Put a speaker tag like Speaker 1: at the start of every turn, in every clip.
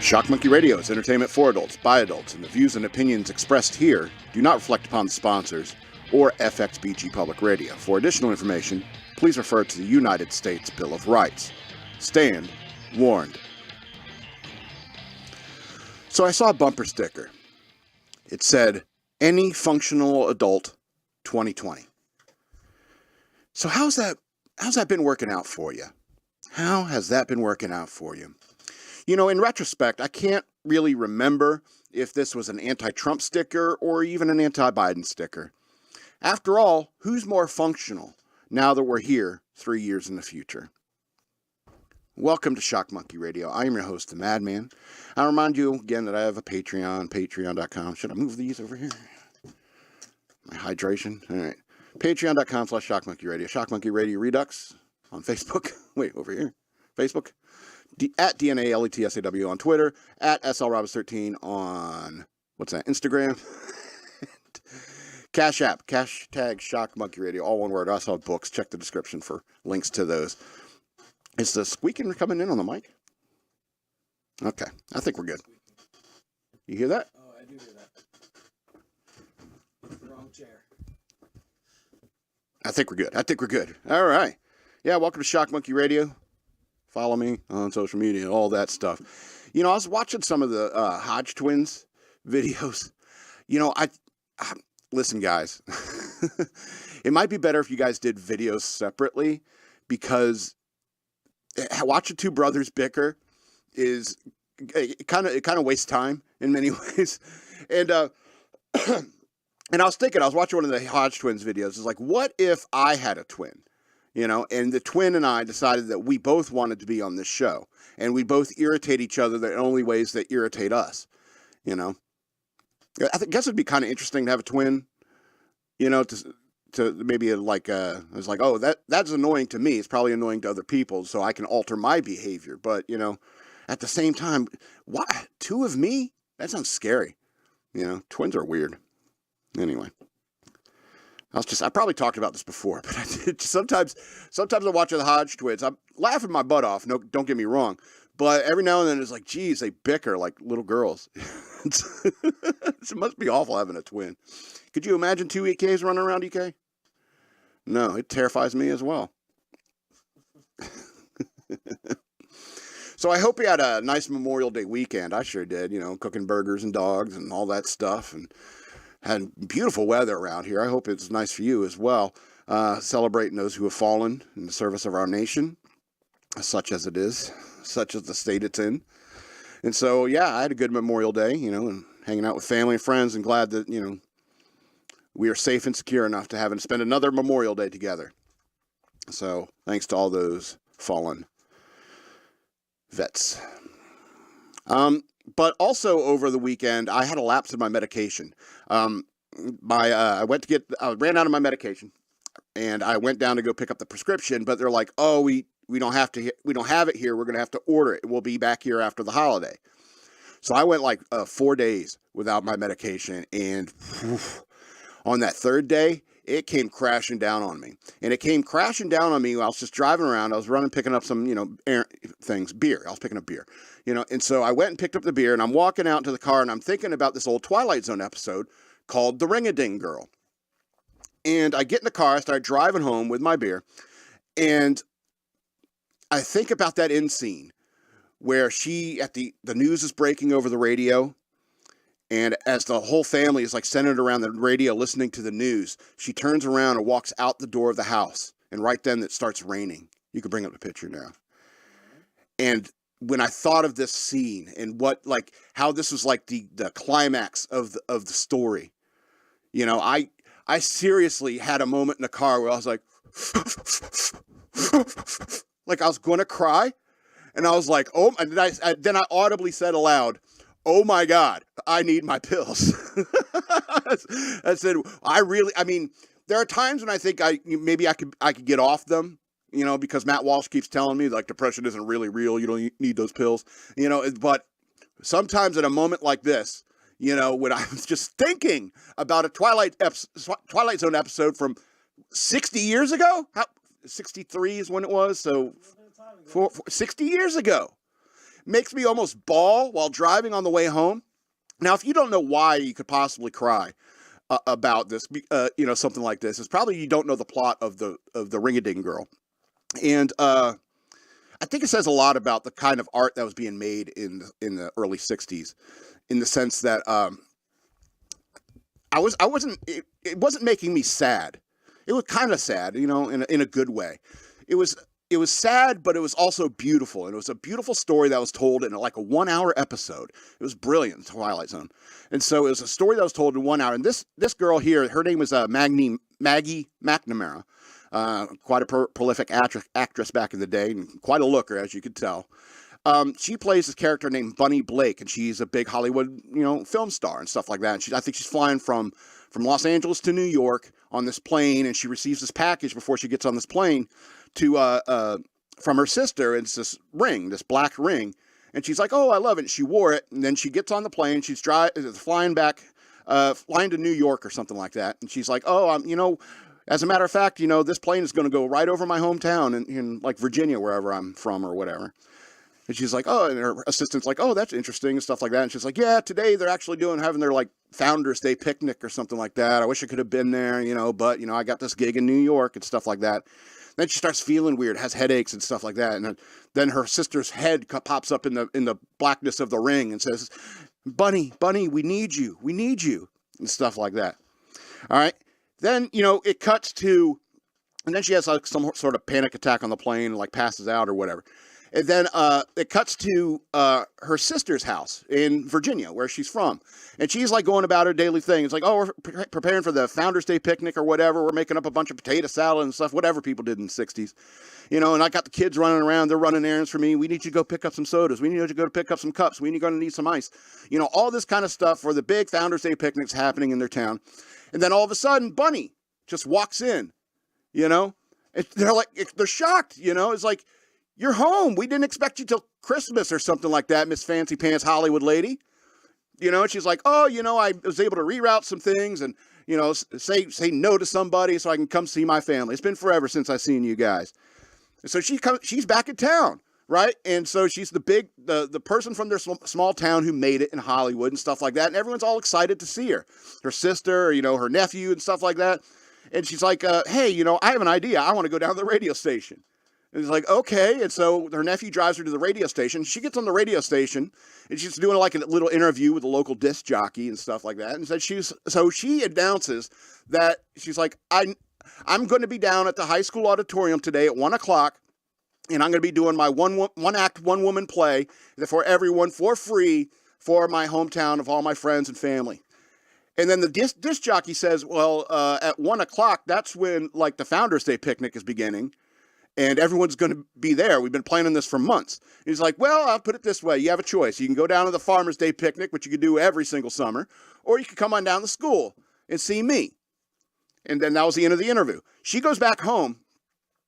Speaker 1: Shock Monkey Radio is entertainment for adults, by adults, and the views and opinions expressed here do not reflect upon the sponsors or FXBG Public Radio. For additional information, please refer to the United States Bill of Rights. Stand warned. So I saw a bumper sticker. It said, "Any functional adult 2020." So how's that been working out for you? How has that been working out for you? You know, in retrospect, I can't really remember if this was an anti-Trump sticker or even an anti-Biden sticker. After all, who's more functional now that we're here 3 years in the future? Welcome to Shock Monkey Radio. I am your host, the Madman. I remind you again that I have a Patreon, patreon.com. Should I move these over here? My hydration. All right. Patreon.com/shockmonkeyradio. Shock Monkey Radio Redux on Facebook. Wait, over here. Facebook. At DNALETSAW on Twitter, at SLRobbers13 on, what's that, Instagram? Cash App, hashtag Shock Monkey Radio, all one word. I also have books. Check the description for links to those. Is the squeaking coming in on the mic? Okay, I think we're good. You hear that?
Speaker 2: Oh, I do hear that. Wrong chair.
Speaker 1: I think we're good. All right. Yeah, welcome to Shock Monkey Radio. Follow me on social media, all that stuff. You know, I was watching some of the Hodge twins videos. You know, listen, guys. It might be better if you guys did videos separately, because watching two brothers bicker is it kind of wastes time in many ways. And and I was watching one of the Hodge twins videos. It's like, what if I had a twin? You know, and the twin and I decided that we both wanted to be on this show, and we both irritate each other the only ways that irritate us. You know, I guess it'd be kind of interesting to have a twin. You know, to maybe like it's like, oh, that's annoying to me. It's probably annoying to other people, so I can alter my behavior. But you know, at the same time, what, two of me? That sounds scary. You know, twins are weird. Anyway. I probably talked about this before, but sometimes I watch the Hodge twins. I'm laughing my butt off. No, don't get me wrong. But every now and then it's like, geez, they bicker like little girls. It must be awful having a twin. Could you imagine two EKs running around EK? No, it terrifies me as well. So I hope you had a nice Memorial Day weekend. I sure did, you know, cooking burgers and dogs and all that stuff, and had beautiful weather around here. I hope it's nice for you as well. Celebrating those who have fallen in the service of our nation, such as it is, such as the state it's in. And so, yeah, I had a good Memorial Day, you know, and hanging out with family and friends, and glad that, you know, we are safe and secure enough to have and spend another Memorial Day together. So, thanks to all those fallen vets. But also over the weekend, I had a lapse in my medication. I ran out of my medication, and I went down to go pick up the prescription. But they're like, "Oh, we don't have it here. We're gonna have to order it. We'll be back here after the holiday." So I went like 4 days without my medication, and on that third day, it came crashing down on me. And it came crashing down on me while I was just driving around. I was picking up some, you know, beer. I was picking up beer, you know. And so I went and picked up the beer, and I'm walking out into the car, and I'm thinking about this old Twilight Zone episode called The Ring-a-Ding Girl. And I get in the car, I start driving home with my beer, and I think about that end scene where the news is breaking over the radio. And as the whole family is like centered around the radio listening to the news, she turns around and walks out the door of the house. And right then it starts raining. You can bring up the picture now. And when I thought of this scene and how this was like the climax of the story, you know, I seriously had a moment in the car where I was like, like I was going to cry. And I was like, oh, and then I audibly said aloud, "Oh my God, I need my pills." I said, there are times when I think maybe I could get off them, you know, because Matt Walsh keeps telling me like depression isn't really real. You don't need those pills, you know, but sometimes at a moment like this, you know, when I was just thinking about a Twilight Zone episode from 60 years ago, 63 is when it was. So 60 years ago. makes me almost bawl while driving on the way home. Now, if you don't know why you could possibly cry about this, something like this, it's probably you don't know the plot of the Ring-a-Ding Girl. And I think it says a lot about the kind of art that was being made in the early 60s, in the sense that it wasn't making me sad. It was kind of sad, in a good way. It was sad, but it was also beautiful. And it was a beautiful story that was told in like a 1 hour episode. It was brilliant, Twilight Zone. And so it was a story that was told in 1 hour. And this girl here, her name was Maggie McNamara, quite a prolific actress back in the day, and quite a looker, as you could tell. She plays this character named Bunny Blake, and she's a big Hollywood, film star and stuff like that. And I think she's flying from Los Angeles to New York on this plane, and she receives this package before she gets on this plane from her sister. It's this black ring, and she's like, "Oh, I love it." And she wore it, and then she gets on the plane. She's flying to New York or something like that, and she's like, "Oh, as a matter of fact, this plane is going to go right over my hometown in like Virginia, wherever I'm from or whatever." And she's like, "Oh," and her assistant's like, "Oh, that's interesting," and stuff like that. And she's like, "Yeah, today they're actually having their like Founders Day picnic or something like that. I wish I could have been there, but I got this gig in New York and stuff like that." Then she starts feeling weird, has headaches and stuff like that. And then her sister's head pops up in the blackness of the ring and says, Bunny, we need you, and stuff like that. All right. Then, it cuts to, and then she has like some sort of panic attack on the plane and like passes out or whatever. And then it cuts to her sister's house in Virginia, where she's from. And she's like going about her daily thing. It's like, "Oh, we're preparing for the Founders Day picnic or whatever. We're making up a bunch of potato salad and stuff," whatever people did in the 60s. And I got the kids running around. They're running errands for me. We need you to go pick up some sodas. We need you to go pick up some cups. We're going to need some ice. All this kind of stuff for the big Founders Day picnics happening in their town. And then all of a sudden, Bunny just walks in, And they're shocked, It's like, "You're home. We didn't expect you till Christmas or something like that, Miss Fancy Pants Hollywood lady." And she's like, "Oh, I was able to reroute some things and, say no to somebody so I can come see my family. It's been forever since I've seen you guys." And so she's back in town, right? And so she's the person from their small town who made it in Hollywood and stuff like that. And everyone's all excited to see her. Her sister, her nephew and stuff like that. And she's like, "Hey, I have an idea. I want to go down to the radio station." And he's like, "Okay." And so her nephew drives her to the radio station. She gets on the radio station, and she's doing like a little interview with a local disc jockey and stuff like that. And so she announces that she's like, I'm going to be down at the high school auditorium today at 1:00, and I'm going to be doing my one-act, one-woman play for everyone for free for my hometown of all my friends and family. And then the disc jockey says, "Well, at 1:00, that's when like the Founders Day picnic is beginning. And everyone's going to be there. We've been planning this for months." And he's like, "Well, I'll put it this way. You have a choice. You can go down to the Farmers Day picnic, which you can do every single summer, or you can come on down to school and see me." And then that was the end of the interview. She goes back home,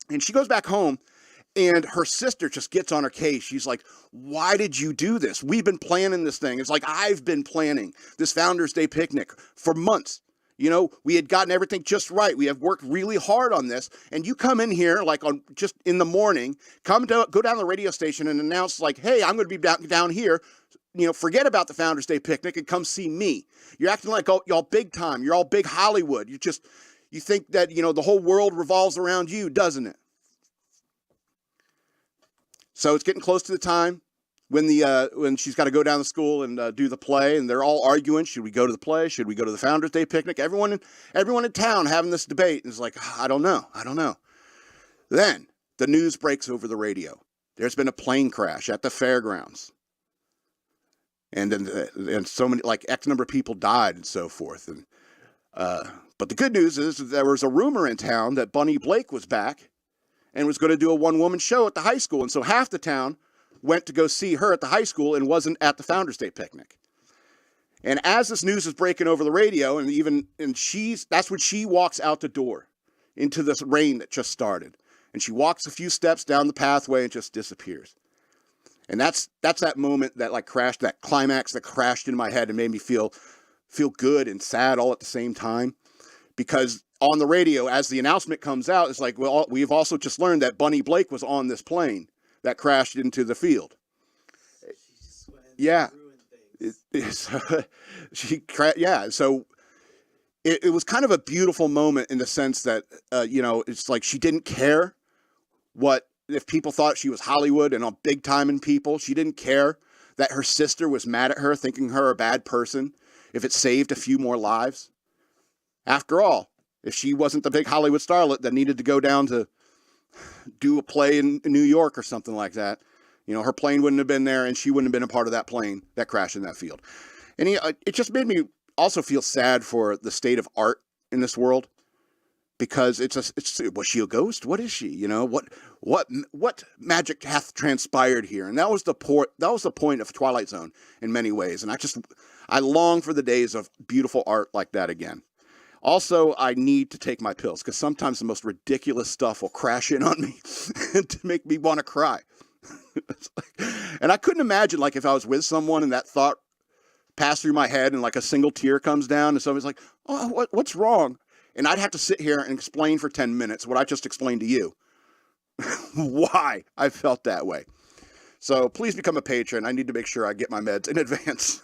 Speaker 1: and her sister just gets on her case. She's like, "Why did you do this? We've been planning this thing." It's like, "I've been planning this Founders Day picnic for months. We had gotten everything just right. We have worked really hard on this. And you come in here like on just in the morning, go down to the radio station and announce like, 'Hey, I'm going to be down here. Forget about the Founders Day picnic and come see me.' You're acting like y'all big time. You're all big Hollywood. You think that, the whole world revolves around you, doesn't it?" So it's getting close to the time when she's got to go down to school and do the play, and they're all arguing, should we go to the play? Should we go to the Founders Day picnic? Everyone in town having this debate, and it's like, I don't know. Then the news breaks over the radio. There's been a plane crash at the fairgrounds. And so many, like X number of people died and so forth. And but the good news is there was a rumor in town that Bunny Blake was back and was going to do a one-woman show at the high school. And so half the town went to go see her at the high school and wasn't at the Founders Day picnic. And as this news is breaking over the radio, that's when she walks out the door into this rain that just started. And she walks a few steps down the pathway and just disappears. And that's that moment that like crashed, that climax that crashed in my head and made me feel good and sad all at the same time. Because on the radio, as the announcement comes out, it's like, well, we've also just learned that Bunny Blake was on this plane that crashed into the field. Yeah.
Speaker 2: Ruin things.
Speaker 1: So it was kind of a beautiful moment in the sense that, it's like she didn't care if people thought she was Hollywood and all big time in people. She didn't care that her sister was mad at her, thinking her a bad person, if it saved a few more lives. After all, if she wasn't the big Hollywood starlet that needed to go down to do a play in New York or something like that, her plane wouldn't have been there and she wouldn't have been a part of that plane that crashed in that field. And it just made me also feel sad for the state of art in this world, because was she a ghost? What is she? What magic hath transpired here? And that was the point of Twilight Zone in many ways. And I long for the days of beautiful art like that again. Also, I need to take my pills because sometimes the most ridiculous stuff will crash in on me to make me want to cry. And I couldn't imagine, like, if I was with someone and that thought passed through my head and like a single tear comes down and somebody's like, oh, what's wrong? And I'd have to sit here and explain for 10 minutes what I just explained to you. Why I felt that way. So please become a patron. I need to make sure I get my meds in advance.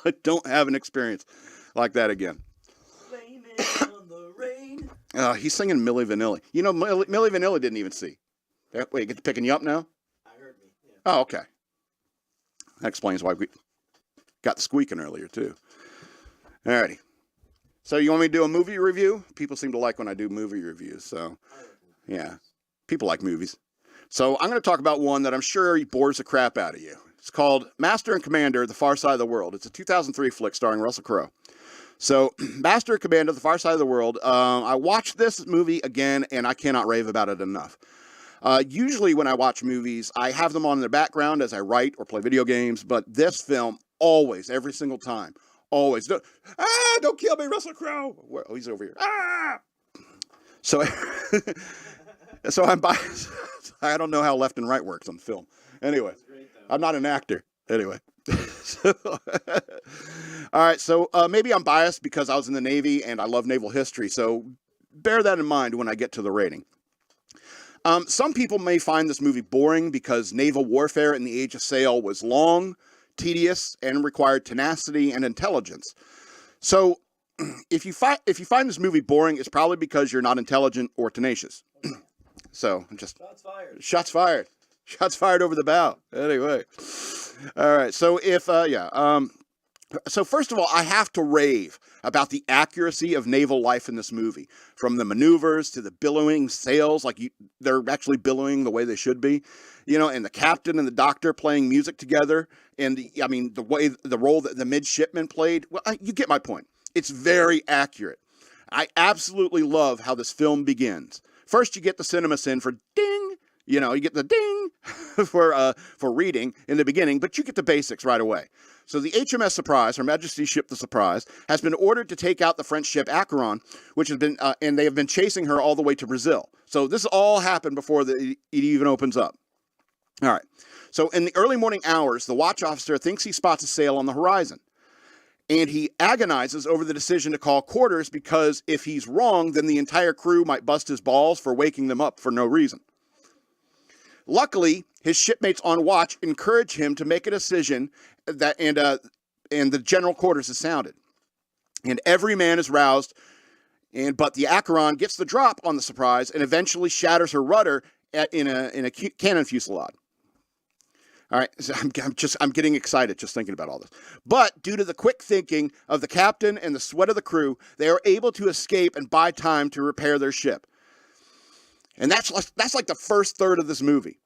Speaker 1: I don't have an experience like that again.
Speaker 2: Blame it on the rain.
Speaker 1: He's singing Milli Vanilli. Milli Vanilli didn't even see. Wait, get picking you up now?
Speaker 2: I heard me. Yeah.
Speaker 1: Oh, okay. That explains why we got the squeaking earlier, too. Alrighty. So you want me to do a movie review? People seem to like when I do movie reviews, so yeah. People like movies. So I'm going to talk about one that I'm sure bores the crap out of you. It's called Master and Commander, The Far Side of the World. It's a 2003 flick starring Russell Crowe. So Master and Commander, The Far Side of the World. I watched this movie again, and I cannot rave about it enough. Usually when I watch movies, I have them on in the background as I write or play video games, but this film, always, every single time, always. Don't kill me, Russell Crowe. Oh, he's over here. So I'm biased. I don't know how left and right works on film. Anyway, I'm not an actor. Anyway. All right. So maybe I'm biased because I was in the Navy and I love naval history. So bear that in mind when I get to the rating. Some people may find this movie boring because naval warfare in the Age of Sail was long, tedious, and required tenacity and intelligence. So if you find this movie boring, it's probably because you're not intelligent or tenacious. So just
Speaker 2: Shots fired.
Speaker 1: Shots fired. Shots fired over the bow. Anyway. All right. So so first of all, I have to rave about the accuracy of naval life in this movie, from the maneuvers to the billowing sails, they're actually billowing the way they should be, and the captain and the doctor playing music together, and the role that the midshipman played. Well, you get my point. It's very accurate. I absolutely love how this film begins. First, you get the cinema sin for ding. You get the ding for reading in the beginning, but you get the basics right away. So the HMS Surprise, Her Majesty's ship the Surprise, has been ordered to take out the French ship Acheron, which has been, and they have been chasing her all the way to Brazil. So this all happened before it even opens up. All right. So in the early morning hours, the watch officer thinks he spots a sail on the horizon. And he agonizes over the decision to call quarters because if he's wrong, then the entire crew might bust his balls for waking them up for no reason. Luckily, his shipmates on watch encourage him to make a decision and the general quarters is sounded. And every man is roused, but the Acheron gets the drop on the Surprise and eventually shatters her rudder in a cannon fusillade. All right, so I'm getting excited just thinking about all this. But due to the quick thinking of the captain and the sweat of the crew, they are able to escape and buy time to repair their ship. And that's like the first third of this movie.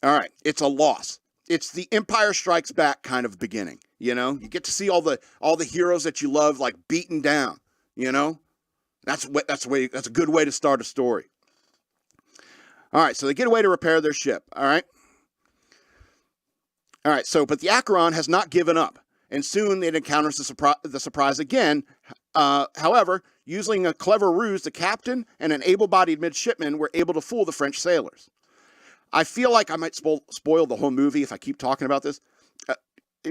Speaker 1: All right, it's a loss. It's the Empire Strikes Back kind of beginning. You get to see all the heroes that you love like beaten down. That's a good way to start a story. All right, so they get away to repair their ship. All right. But the Acheron has not given up, and soon it encounters the Surprise again. However, using a clever ruse, the captain and an able-bodied midshipman were able to fool the French sailors. I feel like I might spoil the whole movie if I keep talking about this,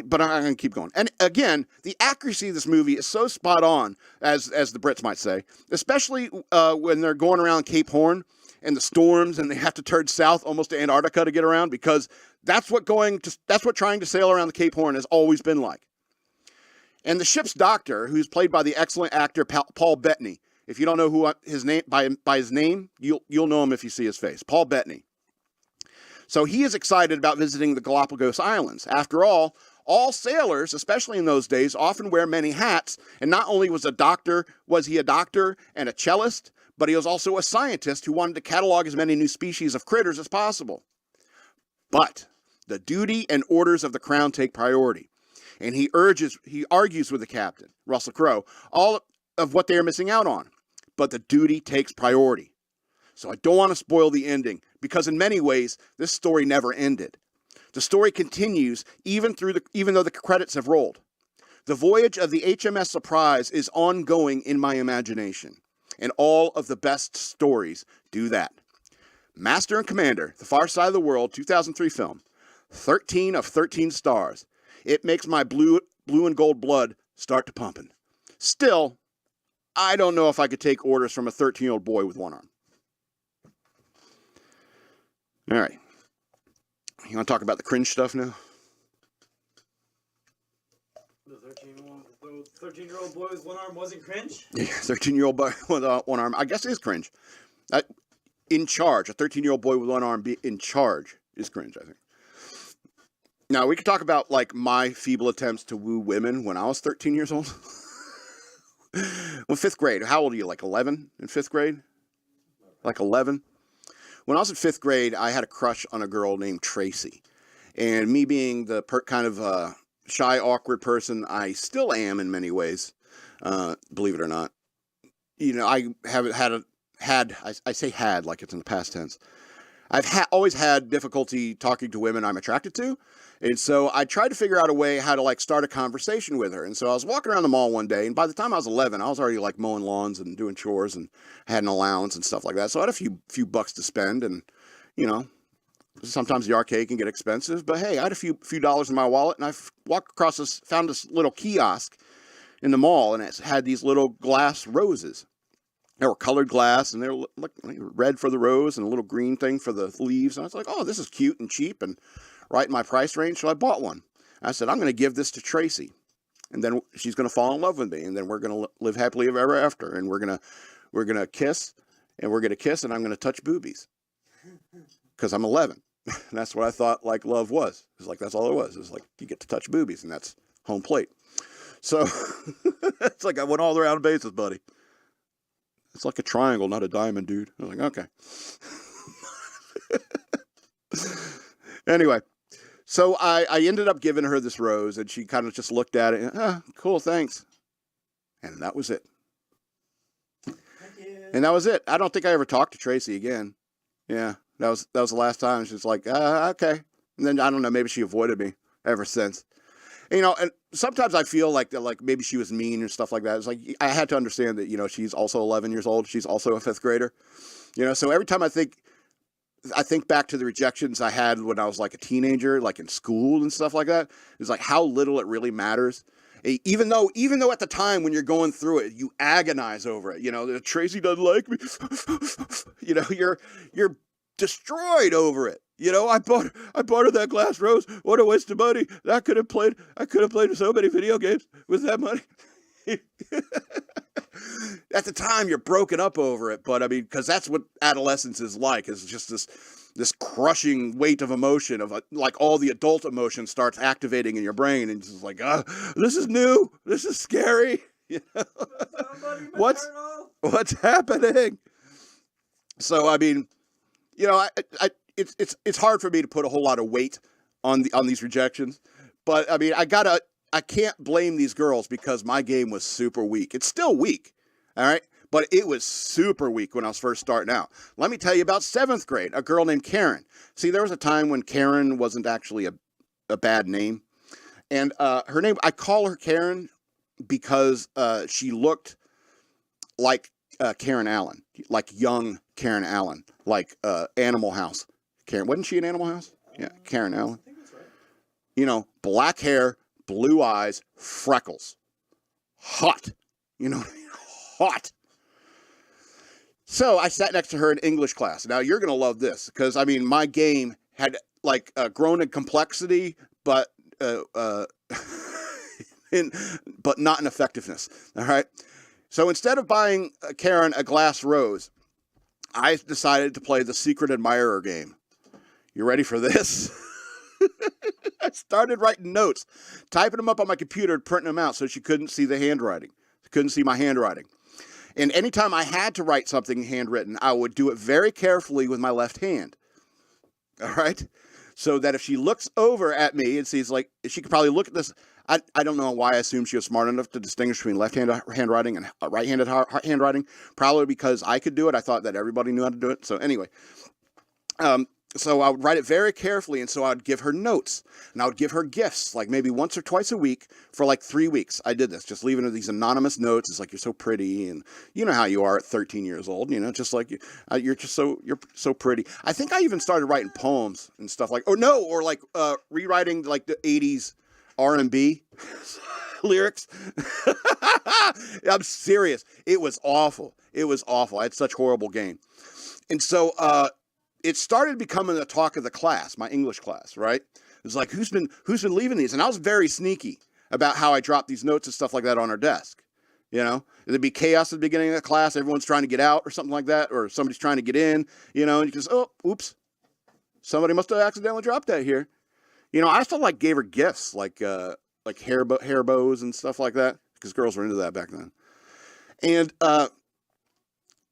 Speaker 1: but I'm going to keep going. And again, the accuracy of this movie is so spot on, as the Brits might say, especially when they're going around Cape Horn and the storms, and they have to turn south almost to Antarctica to get around, because that's what trying to sail around the Cape Horn has always been like. And the ship's doctor, who's played by the excellent actor Paul Bettany. If you don't know who his name by his name, you'll know him if you see his face. Paul Bettany. So he is excited about visiting the Galapagos Islands. After all sailors, especially in those days, often wear many hats. And not only was he a doctor and a cellist, but he was also a scientist who wanted to catalog as many new species of critters as possible. But the duty and orders of the crown take priority. And he argues with the captain, Russell Crowe, all of what they are missing out on. But the duty takes priority. So I don't want to spoil the ending, because in many ways, this story never ended. The story continues even though the credits have rolled. The voyage of the HMS Surprise is ongoing in my imagination, and all of the best stories do that. Master and Commander, The Far Side of the World, 2003 film, 13 of 13 stars. It makes my blue and gold blood start to pumping. Still, I don't know if I could take orders from a 13-year-old boy with one arm. All right. You want to talk about the cringe stuff now?
Speaker 2: The 13-year-old boy with one arm wasn't cringe?
Speaker 1: Yeah, 13-year-old boy with one arm. I guess it is cringe. In charge. A 13-year-old boy with one arm in charge is cringe, I think. Now, we could talk about, like, my feeble attempts to woo women when I was 13 years old. Well, 5th grade. How old are you? Like 11 in 5th grade? Like 11? When I was in 5th grade, I had a crush on a girl named Tracy. And me being the kind of shy, awkward person I still am in many ways, believe it or not. You know, I haven't I say had like it's in the past tense. I've always had difficulty talking to women I'm attracted to. And so I tried to figure out a way how to, like, start a conversation with her. And so I was walking around the mall one day, and by the time I was 11, I was already, like, mowing lawns and doing chores and had an allowance and stuff like that. So I had a few bucks to spend, and, you know, sometimes the arcade can get expensive. But, hey, I had a few dollars in my wallet, and I walked across found this little kiosk in the mall, and it had these little glass roses. They were colored glass, and they were red for the rose and a little green thing for the leaves. And I was like, oh, this is cute and cheap and right in my price range, so I bought one. I said, I'm going to give this to Tracy, and then she's going to fall in love with me, and then we're going to live happily ever after, and we're going to kiss, and I'm going to touch boobies, because I'm 11. And that's what I thought, like, love was. It's like, that's all it was. It's like, you get to touch boobies, and that's home plate. So it's like I went all around bases, buddy. It's like a triangle, not a diamond, dude. I was like, okay. Anyway, so I ended up giving her this rose, and she kind of just looked at it, and, cool, thanks. And that was it. And that was it. I don't think I ever talked to Tracy again. Yeah, that was the last time. She's like, okay. And then, I don't know, maybe she avoided me ever since. You know, and sometimes I feel like maybe she was mean and stuff like that. It's like, I had to understand that, you know, she's also 11 years old. She's also a 5th grader. You know, so every time I think back to the rejections I had when I was like a teenager, like in school and stuff like that. It's like how little it really matters. Even though at the time when you're going through it, you agonize over it. You know, Tracy doesn't like me. You know, you're destroyed over it. You know, I bought her that glass rose. What a waste of money. I could have played so many video games with that money. At the time, you're broken up over it, but I mean, because that's what adolescence is like. It's just this crushing weight of emotion of like all the adult emotion starts activating in your brain, and it's just like, this is new, this is scary. You know? What's happening? So I mean, you know, it's hard for me to put a whole lot of weight on these rejections, but I mean, I can't blame these girls because my game was super weak. It's still weak, all right? But it was super weak when I was first starting out. Let me tell you about 7th grade, a girl named Karen. See, there was a time when Karen wasn't actually a bad name. And her name, I call her Karen because she looked like Karen Allen, like young Karen Allen, like Animal House. Karen, wasn't she in Animal House? Yeah, Karen Allen.
Speaker 2: I think that's right.
Speaker 1: You know, black hair, blue eyes, freckles. Hot. You know what I mean? Hot. So I sat next to her in English class. Now you're going to love this because, I mean, my game had like grown in complexity, but but not in effectiveness. All right. So instead of buying Karen a glass rose, I decided to play the secret admirer game. You ready for this? I started writing notes, typing them up on my computer and printing them out so she couldn't see the handwriting. Couldn't see my handwriting. And anytime I had to write something handwritten, I would do it very carefully with my left hand. All right? So that if she looks over at me and sees, like, she could probably look at this. I don't know why I assumed she was smart enough to distinguish between left-handed handwriting and right-handed handwriting. Probably because I could do it. I thought that everybody knew how to do it. So anyway, so I would write it very carefully, and so I would give her notes, and I would give her gifts, like maybe once or twice a week for like 3 weeks. I did this, just leaving her these anonymous notes. It's like, you're so pretty, and you know how you are at 13 years old, you know, just like you're so pretty. I think I even started writing poems and stuff like, or like rewriting like the 80s R&B lyrics. I'm serious. It was awful. It was awful. I had such horrible game, and so it started becoming the talk of the class, my English class, right? It was like, who's been leaving these? And I was very sneaky about how I dropped these notes and stuff like that on her desk. You know, there'd be chaos at the beginning of the class. Everyone's trying to get out or something like that, or somebody's trying to get in, you know, and you just, oh, oops, somebody must have accidentally dropped that here. You know, I still like gave her gifts like hair bows and stuff like that, because girls were into that back then.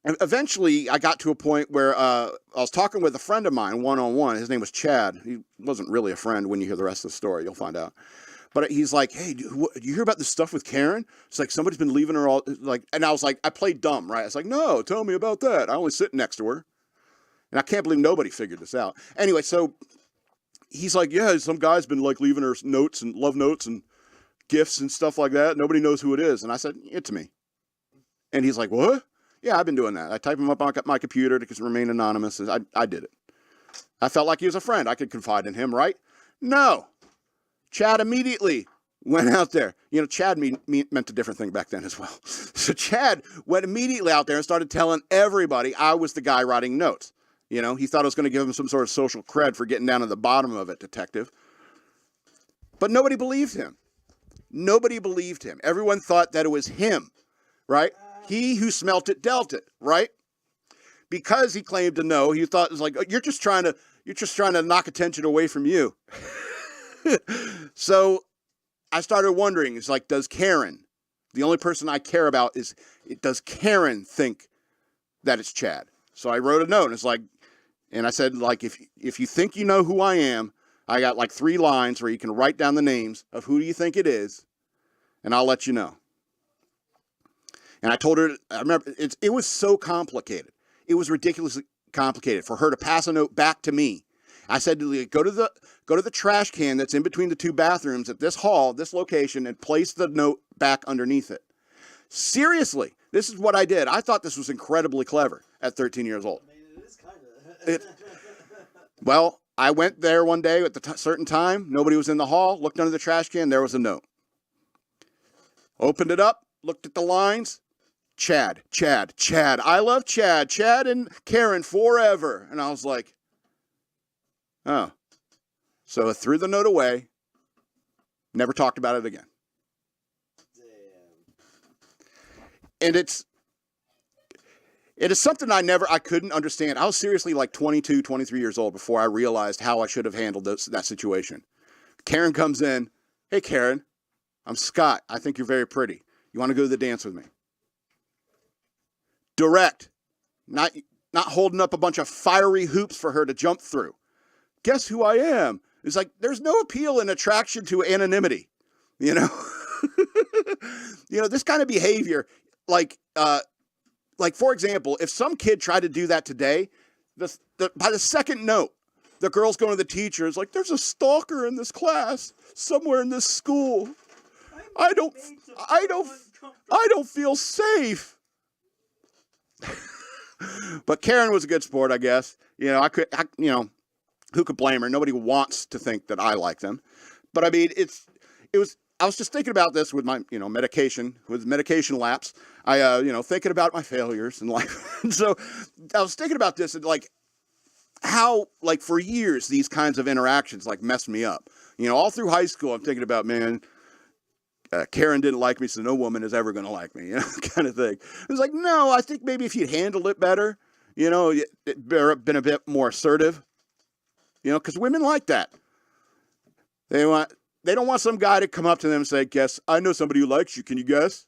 Speaker 1: And eventually, I got to a point where I was talking with a friend of mine one-on-one. His name was Chad. He wasn't really a friend. When you hear the rest of the story, you'll find out. But he's like, hey, do you hear about this stuff with Karen? It's like somebody's been leaving her all, like, and I was like, I played dumb, right? I was like, no, tell me about that. I only sit next to her. And I can't believe nobody figured this out. Anyway, so he's like, yeah, some guy's been like leaving her notes and love notes and gifts and stuff like that. Nobody knows who it is. And I said, it's me. And he's like, what? Yeah, I've been doing that. I type him up on my computer to remain anonymous. And I did it. I felt like he was a friend. I could confide in him, right? No. Chad immediately went out there. You know, Chad meant a different thing back then as well. So Chad went immediately out there and started telling everybody I was the guy writing notes. You know, he thought I was going to give him some sort of social cred for getting down to the bottom of it, detective. But nobody believed him. Nobody believed him. Everyone thought that it was him, right? He who smelt it dealt it, right? Because he claimed to know, he thought it was like, oh, you're just trying to knock attention away from you. So I started wondering, it's like, does Karen, the only person I care about does Karen think that it's Chad? So I wrote a note, and it's like, and I said, like, if you think you know who I am, I got like 3 lines where you can write down the names of who do you think it is, and I'll let you know. And I told her, I remember, it was so complicated. It was ridiculously complicated for her to pass a note back to me. I said to Leah, go to the trash can that's in between the 2 bathrooms at this hall, this location, and place the note back underneath it. Seriously, this is what I did. I thought this was incredibly clever at 13 years old.
Speaker 2: I mean, it is kind of.
Speaker 1: Well, I went there one day at the certain time. Nobody was in the hall. Looked under the trash can. There was a note. Opened it up. Looked at the lines. Chad. I love Chad. Chad and Karen forever. And I was like, oh. So I threw the note away. Never talked about it again. Damn. And it is something I couldn't understand. I was seriously like 22, 23 years old before I realized how I should have handled that situation. Karen comes in. Hey, Karen, I'm Scott. I think you're very pretty. You want to go to the dance with me? Direct. Not holding up a bunch of fiery hoops for her to jump through. Guess who I am? It's like, there's no appeal and attraction to anonymity. You know? You know, this kind of behavior, like, for example, if some kid tried to do that today, by the second note, the girl's going to the teacher. It's like, there's a stalker in this class somewhere in this school. I don't feel safe. But Karen was a good sport, I guess. You know, who could blame her? Nobody wants to think that I like them. But I mean, I was just thinking about this with my, medication lapse. I, thinking about my failures in life. And so I was thinking about this and like how, like for years, these kinds of interactions like messed me up. All through high school, I'm thinking about, man, Karen didn't like me, so no woman is ever going to like me, kind of thing. It was like, no, I think maybe if you'd handled it better, been a bit more assertive, because women like that. They don't want some guy to come up to them and say, guess, I know somebody who likes you. Can you guess?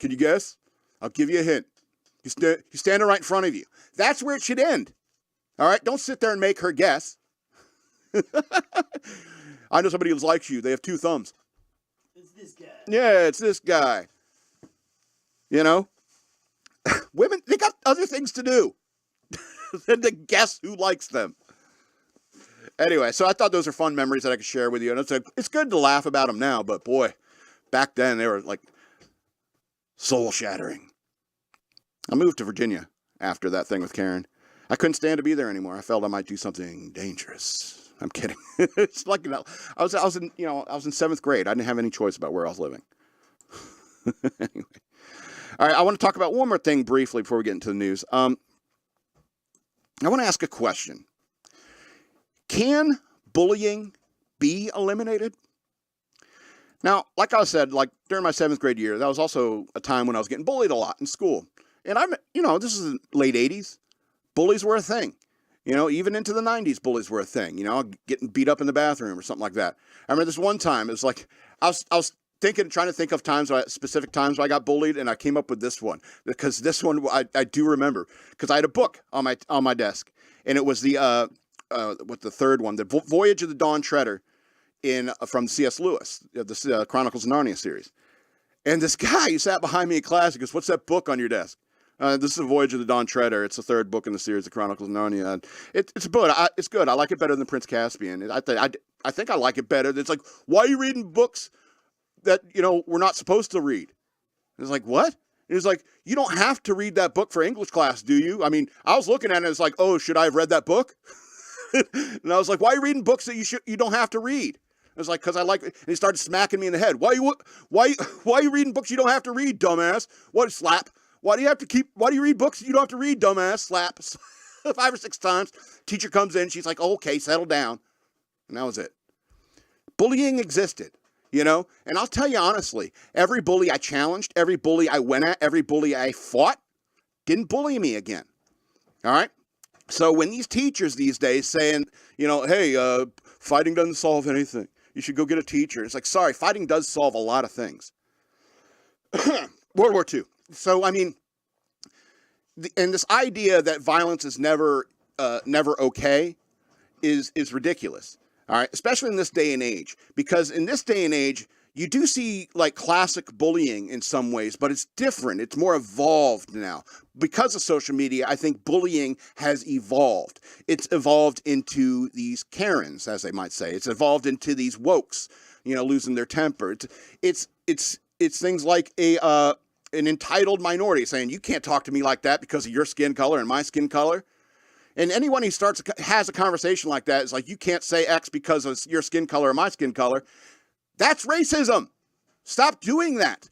Speaker 1: Can you guess? I'll give you a hint. He's standing right in front of you. That's where it should end. All right? Don't sit there and make her guess. I know somebody who likes you. They have 2 thumbs.
Speaker 2: It's this guy.
Speaker 1: Yeah, it's this guy. Women, they got other things to do than to guess who likes them. Anyway, so I thought those are fun memories that I could share with you. And it's good to laugh about them now, but boy, back then they were like soul-shattering. I moved to Virginia after that thing with Karen. I couldn't stand to be there anymore. I felt I might do something dangerous. I'm kidding. It's like, I was in 7th grade. I didn't have any choice about where I was living. Anyway. All right, I want to talk about one more thing briefly before we get into the news. I want to ask a question. Can bullying be eliminated? Now, like I said, like during my 7th grade year, that was also a time when I was getting bullied a lot in school. And this is the late 80s. Bullies were a thing. Even into the 90s, bullies were a thing. Getting beat up in the bathroom or something like that. I remember this one time, it was like, I was trying to think of specific times where I got bullied, and I came up with this one. Because this one, I do remember. Because I had a book on my desk. And it was the third one, the Voyage of the Dawn Treader from C.S. Lewis, the Chronicles of Narnia series. And this guy, he sat behind me in class, he goes, what's that book on your desk? This is the Voyage of the Dawn Treader. It's the 3rd book in the series, The Chronicles of Narnia. It's good. It's good. I like it better than Prince Caspian. I think I like it better. It's like, why are you reading books that, we're not supposed to read? It's like, what? And it's like, you don't have to read that book for English class, do you? I mean, I was looking at it, it's like, oh, should I have read that book? And I was like, why are you reading books that you don't have to read? I was like, because I like it. And he started smacking me in the head. Why are you reading books you don't have to read, dumbass? What, slap? Why do you read books you don't have to read, dumbass? Slap. 5 or 6 times. Teacher comes in. She's like, oh, okay, settle down. And that was it. Bullying existed, And I'll tell you honestly, every bully I challenged, every bully I went at, every bully I fought, didn't bully me again. All right? So when these teachers these days saying, hey, fighting doesn't solve anything. You should go get a teacher. It's like, sorry, fighting does solve a lot of things. World War II. So, I mean, and this idea that violence is never okay is ridiculous. All right, especially in this day and age, because in this day and age, you do see like classic bullying in some ways, but it's different. It's more evolved now. Because of social media, I think bullying has evolved. It's evolved into these Karens, as they might say. It's evolved into these wokes, losing their temper. It's things like an entitled minority saying, you can't talk to me like that because of your skin color and my skin color. And anyone who has a conversation like that is like, you can't say X because of your skin color or my skin color. That's racism. Stop doing that.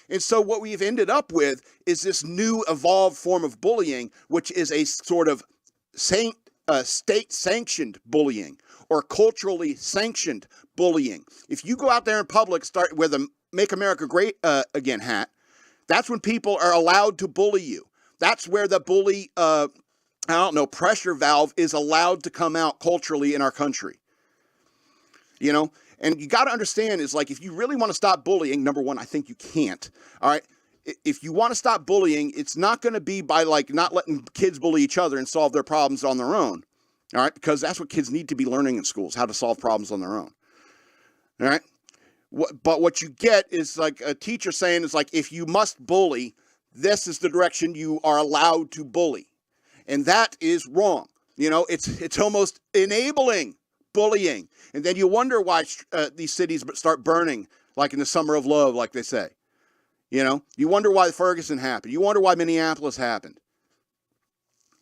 Speaker 1: And so what we've ended up with is this new evolved form of bullying, which is a sort of state-sanctioned bullying or culturally sanctioned bullying. If you go out there in public, start with a Make America Great Again hat, that's when people are allowed to bully you. That's where the bully, pressure valve is allowed to come out culturally in our country. And you got to understand is like, if you really want to stop bullying, number one, I think you can't. All right. If you want to stop bullying, it's not going to be by like not letting kids bully each other and solve their problems on their own. All right. Because that's what kids need to be learning in schools, how to solve problems on their own. All right. But what you get is like a teacher saying is like, if you must bully, this is the direction you are allowed to bully. And that is wrong. It's almost enabling bullying. And then you wonder why these cities start burning, like in the summer of love, like they say. You wonder why Ferguson happened. You wonder why Minneapolis happened.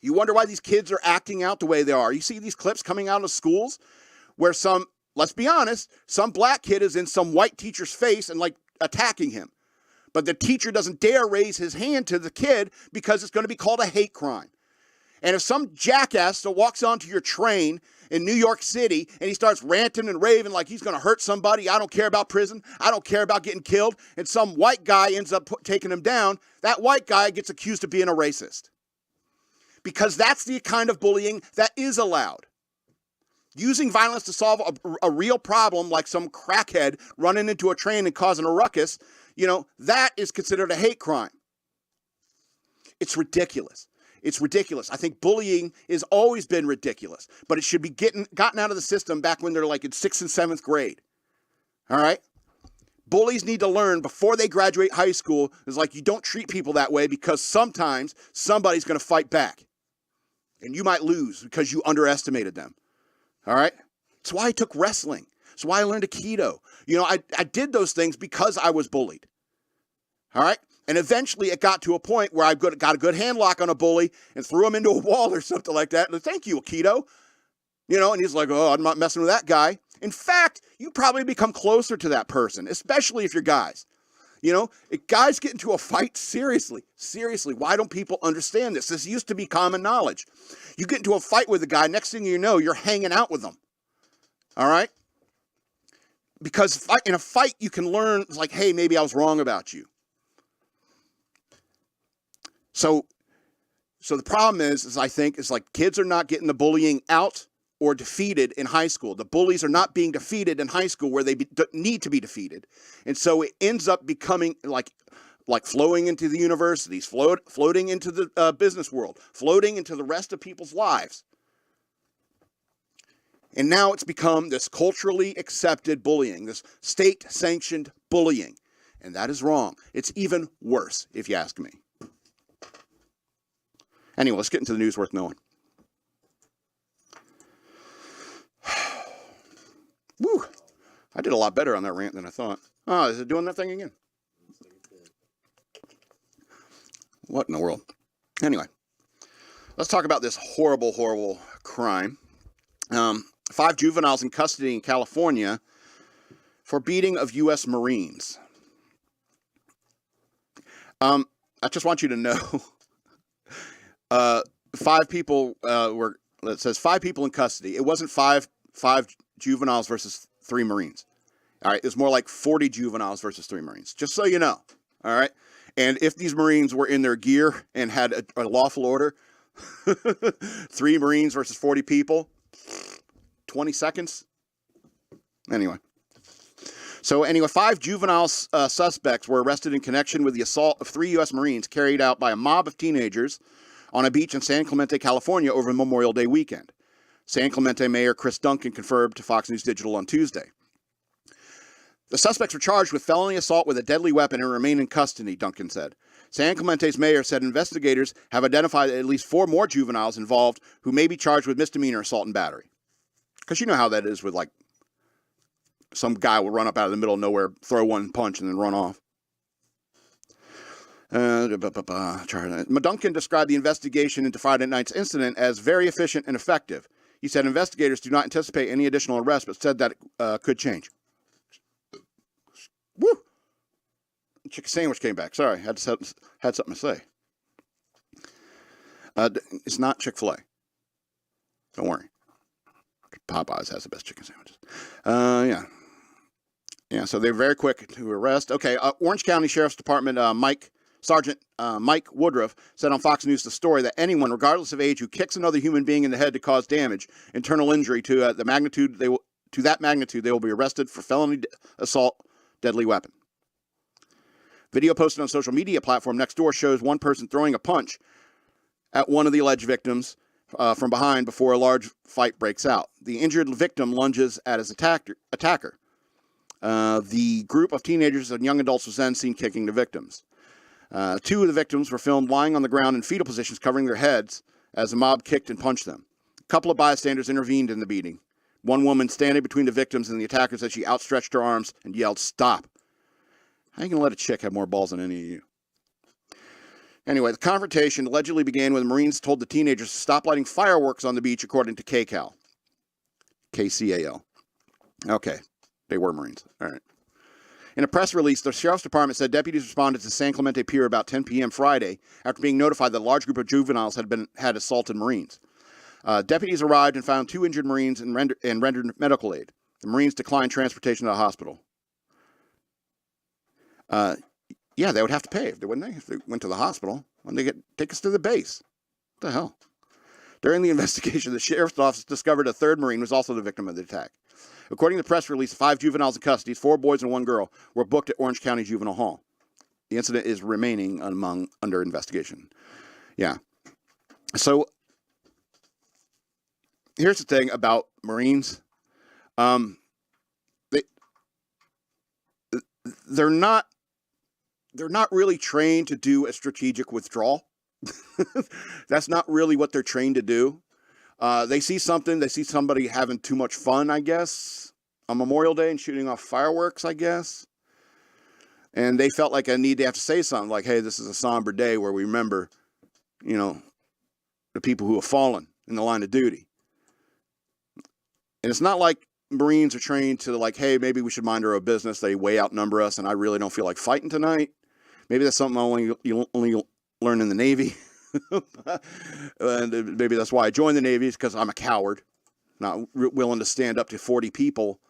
Speaker 1: You wonder why these kids are acting out the way they are. You see these clips coming out of schools where some let's be honest, some black kid is in some white teacher's face and like attacking him. But the teacher doesn't dare raise his hand to the kid because it's going to be called a hate crime. And if some jackass that walks onto your train in New York City and he starts ranting and raving like he's going to hurt somebody, I don't care about prison, I don't care about getting killed, and some white guy ends up taking him down, that white guy gets accused of being a racist. Because that's the kind of bullying that is allowed. Using violence to solve a real problem like some crackhead running into a train and causing a ruckus, that is considered a hate crime. It's ridiculous. It's ridiculous. I think bullying has always been ridiculous, but it should be gotten out of the system back when they're like in 6th and 7th grade. All right? Bullies need to learn before they graduate high school is like you don't treat people that way because sometimes somebody's going to fight back. And you might lose because you underestimated them. All right? That's why I took wrestling. That's why I learned Aikido. I did those things because I was bullied. All right? And eventually it got to a point where I got a good hand lock on a bully and threw him into a wall or something like that. And thank you, Aikido. And he's like, oh, I'm not messing with that guy. In fact, you probably become closer to that person, especially if you're guys. If guys get into a fight, seriously, why don't people understand this? This used to be common knowledge. You get into a fight with a guy, next thing you know, you're hanging out with them. All right? Because in a fight, you can learn, like, hey, maybe I was wrong about you. So the problem is I think, is like kids are not getting the bullying out or defeated in high school. The bullies are not being defeated in high school where they need to be defeated. And so it ends up becoming like flowing into the universities, floating into the business world, floating into the rest of people's lives. And now it's become this culturally accepted bullying, this state-sanctioned bullying. And that is wrong. It's even worse, if you ask me. Anyway, let's get into the news worth knowing. Woo! I did a lot better on that rant than I thought. Oh, is it doing that thing again? What in the world? Anyway, let's talk about this horrible, horrible crime. 5 juveniles in custody in California for beating of U.S. Marines. I just want you to know, 5 people it says 5 people in custody. It wasn't five juveniles versus 3 Marines. All right, it's more like 40 juveniles versus 3 Marines, just so you know. All right, and if these Marines were in their gear and had a lawful order, 3 Marines versus 40 people, 20 seconds. Anyway. So 5 juvenile suspects were arrested in connection with the assault of 3 U.S. Marines carried out by a mob of teenagers on a beach in San Clemente, California over Memorial Day weekend. San Clemente Mayor Chris Duncan confirmed to Fox News Digital on Tuesday. The suspects were charged with felony assault with a deadly weapon and remain in custody, Duncan said. San Clemente's mayor said investigators have identified at least 4 more juveniles involved who may be charged with misdemeanor assault and battery. Because you know how that is with, like, some guy will run up out of the middle of nowhere, throw one punch, and then run off. Duncan described the investigation into Friday night's incident as very efficient and effective. He said investigators do not anticipate any additional arrests, but said that it could change. Woo! Chicken sandwich came back. Sorry, had something to say. It's not Chick-fil-A. Don't worry. Popeyes has the best chicken sandwiches. Yeah, so they're very quick to arrest. Okay, Orange County Sheriff's Department Sergeant Mike Woodruff said on Fox News the story that anyone, regardless of age, who kicks another human being in the head to cause damage, internal injury to that magnitude, they will be arrested for felony assault, deadly weapon. Video posted on social media platform Nextdoor shows one person throwing a punch at one of the alleged victims from behind before a large fight breaks out. The injured victim lunges at his attacker. The group of teenagers and young adults was then seen kicking the victims. 2 of the victims were filmed lying on the ground in fetal positions, covering their heads as the mob kicked and punched them. A couple of bystanders intervened in the beating. One woman standing between the victims and the attackers as she outstretched her arms and yelled, "Stop." How are you going to let a chick have more balls than any of you? Anyway, the confrontation allegedly began when the Marines told the teenagers to stop lighting fireworks on the beach, according to KCAL. Okay, they were Marines. All right. In a press release, the Sheriff's Department said deputies responded to San Clemente Pier about 10 p.m. Friday after being notified that a large group of juveniles had assaulted Marines. Deputies arrived and found 2 injured Marines and rendered medical aid. The Marines declined transportation to the hospital. Yeah, they would have to pay, wouldn't they? If they went to the hospital, when they take us to the base. What the hell? During the investigation, the Sheriff's Office discovered a 3rd Marine was also the victim of the attack. According to the press release, 5 juveniles in custody, 4 boys and 1 girl, were booked at Orange County Juvenile Hall. The incident is remaining under investigation. Yeah. So here's the thing about Marines. They're not really trained to do a strategic withdrawal. That's not really what they're trained to do. They see something, they see somebody having too much fun, I guess, on Memorial Day and shooting off fireworks, I guess. And they felt like a need to have to say something like, hey, this is a somber day where we remember, the people who have fallen in the line of duty. And it's not like Marines are trained to like, hey, maybe we should mind our own business. They way outnumber us and I really don't feel like fighting tonight. Maybe that's something you only learn in the Navy. And maybe that's why I joined the Navy, is because I'm a coward, not willing to stand up to 40 people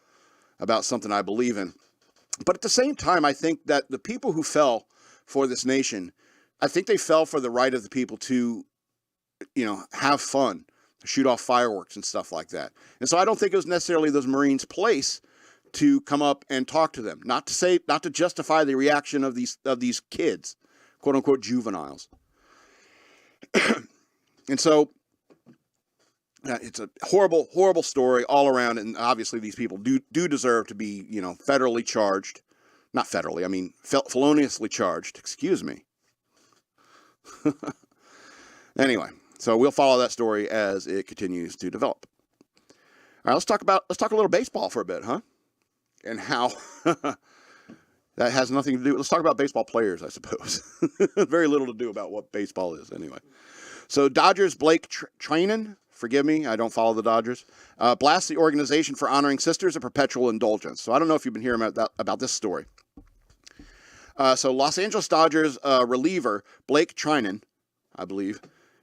Speaker 1: about something I believe in. But at the same time, I think that the people who fell for this nation, I think they fell for the right of the people to, have fun, shoot off fireworks and stuff like that. And so I don't think it was necessarily those Marines' place to come up and talk to them, not to justify the reaction of these kids, quote unquote juveniles. And so it's a horrible, horrible story all around. And obviously these people do deserve to be, federally charged. Not federally, I mean, feloniously charged. Excuse me. Anyway, so we'll follow that story as it continues to develop. All right, let's talk a little baseball for a bit, huh? And how that has nothing to do. Let's talk about baseball players, I suppose. Very little to do about what baseball is, anyway. So Dodgers Blake Treinen, forgive me, I don't follow the Dodgers, blasts the organization for honoring Sisters of Perpetual Indulgence. So I don't know if you've been hearing about this story. So Los Angeles Dodgers reliever Blake Treinen, I believe,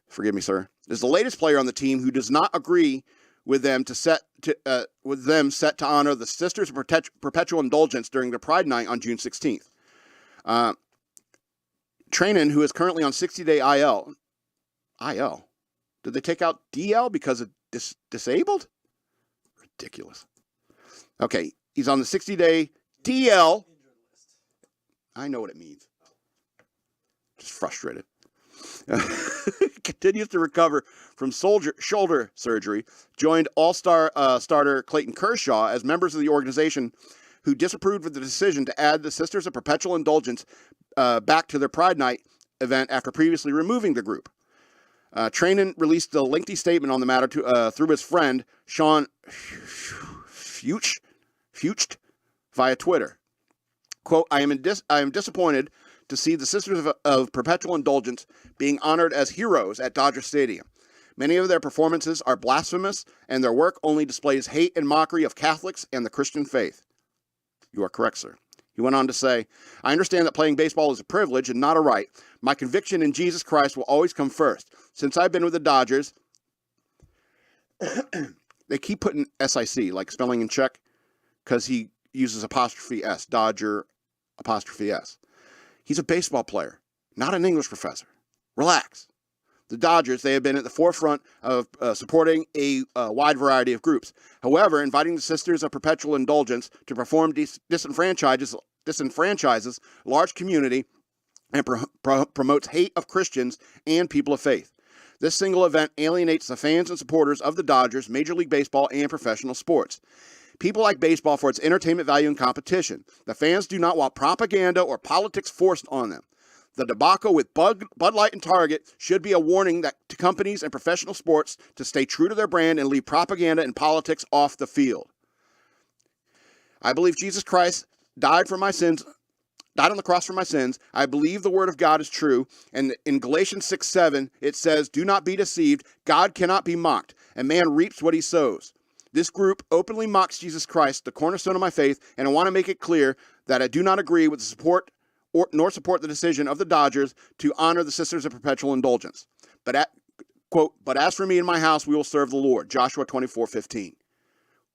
Speaker 1: forgive me, sir, is the latest player on the team who does not agree with them set to honor the Sisters of Perpetual Indulgence during the Pride Night on June 16th. Treinen, who is currently on 60-day IL. Did they take out DL because of disabled? Ridiculous. Okay, he's on the 60-day DL. I know what it means. Just frustrated. Continues to recover from shoulder surgery. Joined All-Star starter Clayton Kershaw as members of the organization who disapproved of the decision to add the Sisters of Perpetual Indulgence back to their Pride Night event after previously removing the group. Treinen released a lengthy statement on the matter through his friend Sean Fucht via Twitter. Quote, I am disappointed to see the Sisters of Perpetual Indulgence being honored as heroes at Dodger Stadium. Many of their performances are blasphemous, and their work only displays hate and mockery of Catholics and the Christian faith. You are correct, sir. He went on to say, I understand that playing baseball is a privilege and not a right. My conviction in Jesus Christ will always come first. Since I've been with the Dodgers, they keep putting SIC, like spelling in check, because he uses apostrophe S, Dodger apostrophe S. He's a baseball player, not an English professor. Relax. The Dodgers, they have been at the forefront of supporting a wide variety of groups. However, inviting the Sisters of Perpetual Indulgence to perform disenfranchises large community and promotes hate of Christians and people of faith. This single event alienates the fans and supporters of the Dodgers, Major League Baseball, and professional sports. People like baseball for its entertainment value and competition. The fans do not want propaganda or politics forced on them. The debacle with Bud Light and Target should be a warning to companies and professional sports to stay true to their brand and leave propaganda and politics off the field. I believe Jesus Christ died on the cross for my sins. I believe the word of God is true. And in Galatians 6:7, it says, do not be deceived. God cannot be mocked. A man reaps what he sows. This group openly mocks Jesus Christ, the cornerstone of my faith, and I want to make it clear that I do not agree with the support nor support the decision of the Dodgers to honor the Sisters of Perpetual Indulgence. Quote, but as for me and my house, we will serve the Lord. Joshua 24:15.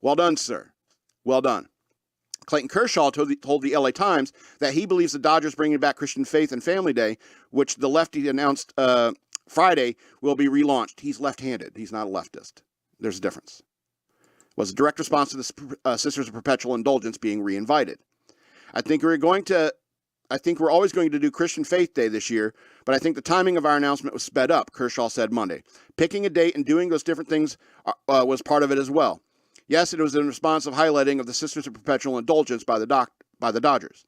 Speaker 1: Well done, sir. Well done. Clayton Kershaw told the LA Times that he believes the Dodgers bringing back Christian Faith and Family Day, which the lefty announced Friday, will be relaunched. He's left-handed. He's not a leftist. There's a difference. Was a direct response to the Sisters of Perpetual Indulgence being reinvited. I think we're always going to do Christian Faith Day this year, but I think the timing of our announcement was sped up, Kershaw said Monday. Picking a date and doing those different things was part of it as well. Yes, it was in response of highlighting of the Sisters of Perpetual Indulgence by the Dodgers.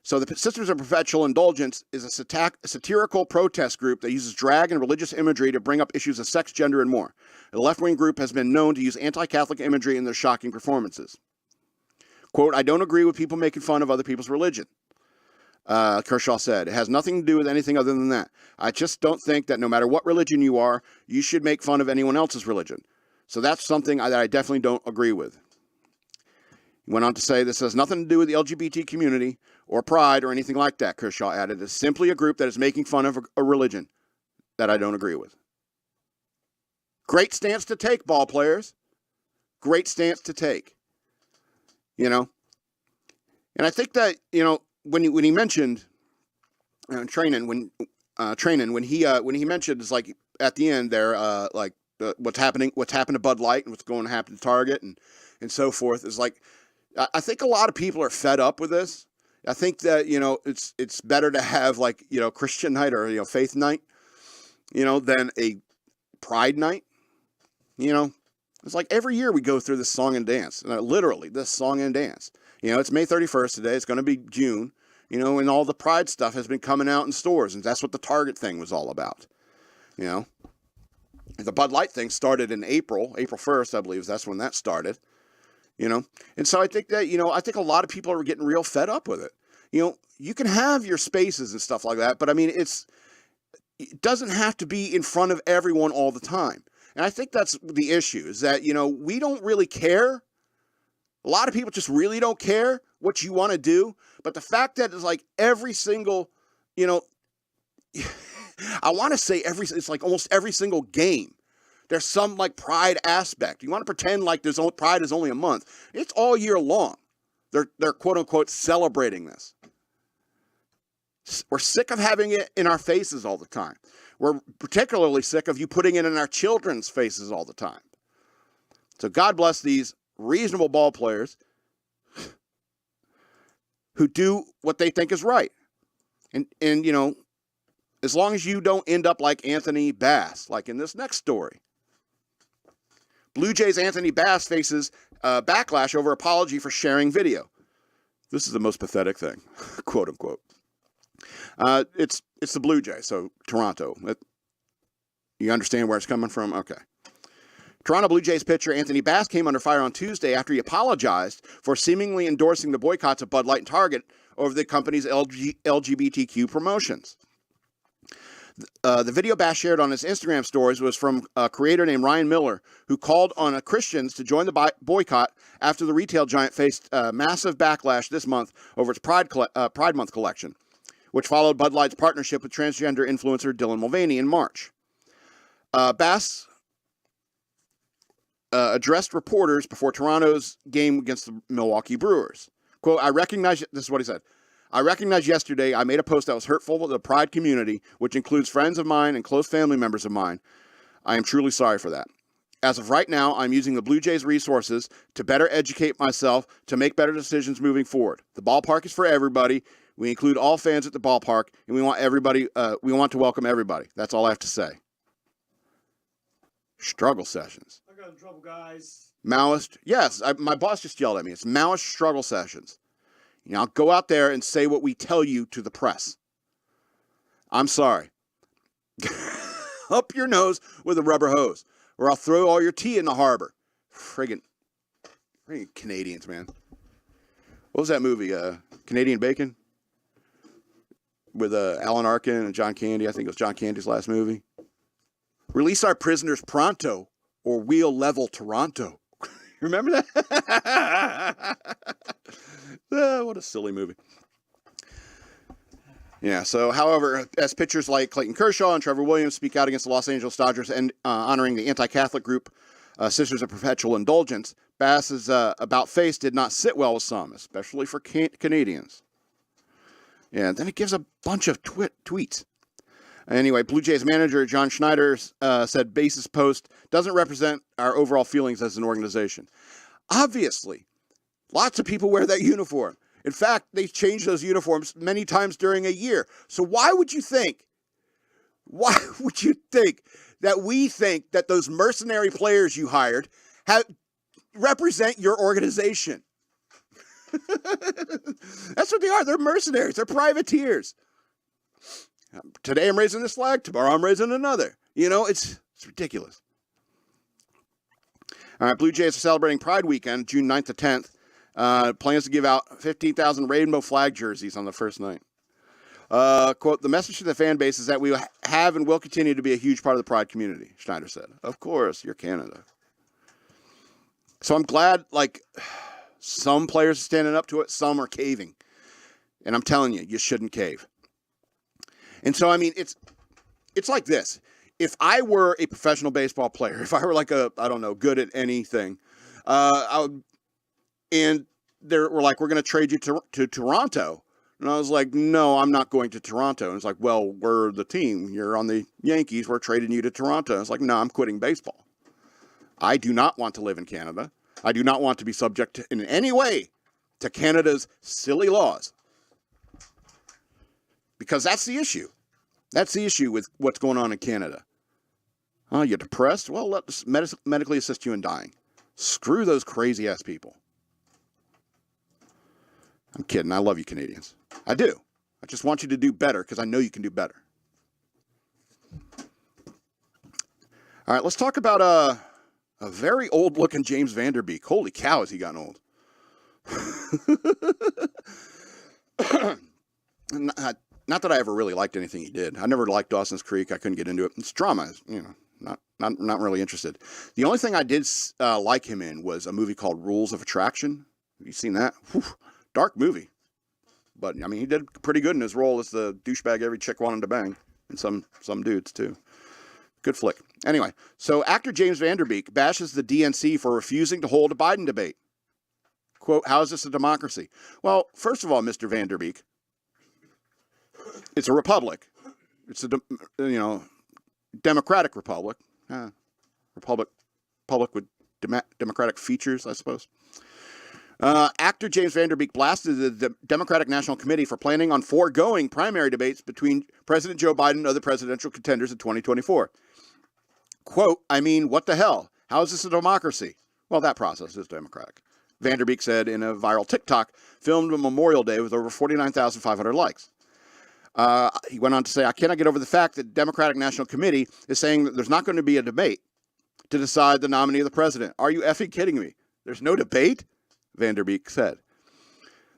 Speaker 1: So the Sisters of Perpetual Indulgence is a satirical protest group that uses drag and religious imagery to bring up issues of sex, gender, and more. The left-wing group has been known to use anti-Catholic imagery in their shocking performances. Quote, I don't agree with people making fun of other people's religion, Kershaw said. It has nothing to do with anything other than that. I just don't think that no matter what religion you are, you should make fun of anyone else's religion. So that's something that I definitely don't agree with. He went on to say this has nothing to do with the LGBT community or pride or anything like that, Kershaw added. It's simply a group that is making fun of a religion that I don't agree with. Great stance to take, ball players. Great stance to take. You know? And I think that, you know, when he mentioned Treinen, when he mentioned, it's like at the end there, like, what's happened to Bud Light and what's going to happen to Target and so forth is like, I think a lot of people are fed up with this. I think that, you know, it's better to have like, you know, Christian night or, you know, faith night, you know, than a pride night. You know, it's like every year we go through this song and dance, literally this song and dance. You know, it's May 31st today. It's going to be June, you know, and all the pride stuff has been coming out in stores. And that's what the Target thing was all about, you know. The Bud Light thing started in April 1st, I believe. That's when that started, you know. And so I think that, you know, I think a lot of people are getting real fed up with it. You know, you can have your spaces and stuff like that, but I mean, it doesn't have to be in front of everyone all the time. And I think that's the issue is that, you know, we don't really care. A lot of people just really don't care what you want to do. But the fact that it's like every single, you know, I want to say it's like almost every single game. There's some like pride aspect. You want to pretend like pride is only a month. It's all year long. They're quote unquote celebrating this. We're sick of having it in our faces all the time. We're particularly sick of you putting it in our children's faces all the time. So God bless these reasonable ball players who do what they think is right. And you know, as long as you don't end up like Anthony Bass, like in this next story. Blue Jays Anthony Bass faces backlash over apology for sharing video. This is the most pathetic thing, quote unquote. It's the Blue Jays, so Toronto. You understand where it's coming from? Okay. Toronto Blue Jays pitcher Anthony Bass came under fire on Tuesday after he apologized for seemingly endorsing the boycotts of Bud Light and Target over the company's LGBTQ promotions. The video Bass shared on his Instagram stories was from a creator named Ryan Miller, who called on Christians to join the boycott after the retail giant faced massive backlash this month over its Pride Month collection, which followed Bud Light's partnership with transgender influencer Dylan Mulvaney in March. Bass addressed reporters before Toronto's game against the Milwaukee Brewers. Quote, this is what he said. I recognized yesterday I made a post that was hurtful to the Pride community, which includes friends of mine and close family members of mine. I am truly sorry for that. As of right now, I'm using the Blue Jays resources to better educate myself to make better decisions moving forward. The ballpark is for everybody. We include all fans at the ballpark, and we want to welcome everybody. That's all I have to say. Struggle sessions.
Speaker 2: I got in trouble, guys.
Speaker 1: Maoist. Yes, my boss just yelled at me. It's Maoist struggle sessions. You know, go out there and say what we tell you to the press. I'm sorry. Up your nose with a rubber hose, or I'll throw all your tea in the harbor. Friggin' Canadians, man. What was that movie? Canadian Bacon? With Alan Arkin and John Candy. I think it was John Candy's last movie. Release our prisoners pronto, or we'll level Toronto. Remember that? What a silly movie. Yeah, so, however, as pitchers like Clayton Kershaw and Trevor Williams speak out against the Los Angeles Dodgers and honoring the anti-Catholic group Sisters of Perpetual Indulgence, Bass's about-face did not sit well with some, especially for Canadians. Yeah, then it gives a bunch of tweets. Anyway, Blue Jays manager John Schneider said Bass's post doesn't represent our overall feelings as an organization. Obviously, lots of people wear that uniform. In fact, they change those uniforms many times during a year. So why would you think that we think that those mercenary players you hired represent your organization? That's what they are. They're mercenaries. They're privateers. Today I'm raising this flag. Tomorrow I'm raising another. You know, it's ridiculous. All right, Blue Jays are celebrating Pride Weekend, June 9th to 10th. Plans to give out 15,000 rainbow flag jerseys on the first night. Quote, the message to the fan base is that we have and will continue to be a huge part of the Pride community, Schneider said. Of course, you're Canada. So I'm glad, like, some players are standing up to it, some are caving. And I'm telling you, you shouldn't cave. And so, I mean, it's like this. If I were a professional baseball player, if I were like good at anything, and they were like, we're going to trade you to Toronto. And I was like, no, I'm not going to Toronto. And it's like, well, we're the team. You're on the Yankees. We're trading you to Toronto. And it's like, no, I'm quitting baseball. I do not want to live in Canada. I do not want to be subject in any way to Canada's silly laws. Because that's the issue. That's the issue with what's going on in Canada. Oh, you're depressed? Well, let's medically assist you in dying. Screw those crazy-ass people. I'm kidding. I love you, Canadians. I do. I just want you to do better because I know you can do better. All right, let's talk about a very old-looking James Van Der Beek. Holy cow, has he gotten old. Not that I ever really liked anything he did. I never liked Dawson's Creek. I couldn't get into it. It's drama, you know, not really interested. The only thing I did like him in was a movie called Rules of Attraction. Have you seen that? Whew, dark movie. But, I mean, he did pretty good in his role as the douchebag every chick wanted to bang. And some dudes, too. Good flick. Anyway, so actor James Van Der Beek bashes the DNC for refusing to hold a Biden debate. Quote, how is this a democracy? Well, first of all, Mr. Van Der Beek, it's a republic. It's a, democratic republic. Republic with democratic features, I suppose. Actor James Van Der Beek blasted the Democratic National Committee for planning on foregoing primary debates between President Joe Biden and other presidential contenders in 2024. Quote, I mean, what the hell? How is this a democracy? Well, that process is democratic. Van Der Beek said in a viral TikTok filmed on Memorial Day with over 49,500 likes. He went on to say, I cannot get over the fact that the Democratic National Committee is saying that there's not going to be a debate to decide the nominee of the president. Are you effing kidding me? There's no debate? Van Der Beek said.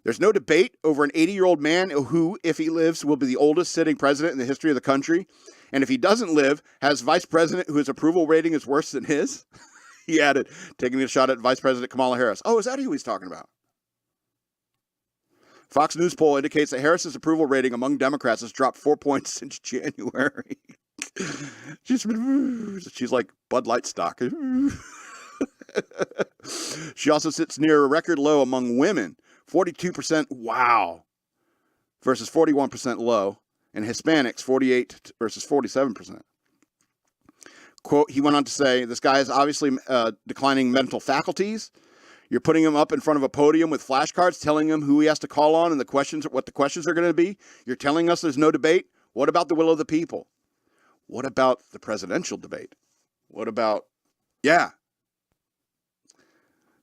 Speaker 1: There's no debate over an 80-year-old man who, if he lives, will be the oldest sitting president in the history of the country. And if he doesn't live, has vice president whose approval rating is worse than his. He added, taking a shot at Vice President Kamala Harris. Oh, is that who he's talking about? Fox News poll indicates that Harris's approval rating among Democrats has dropped 4 points since January. She's like Bud Light stock. She also sits near a record low among women, 42%, wow, versus 41% low, and Hispanics, 48 versus 47%. Quote, he went on to say, this guy is obviously declining mental faculties. You're putting him up in front of a podium with flashcards, telling him who he has to call on and what the questions are going to be. You're telling us there's no debate. What about the will of the people? What about the presidential debate? What about, yeah.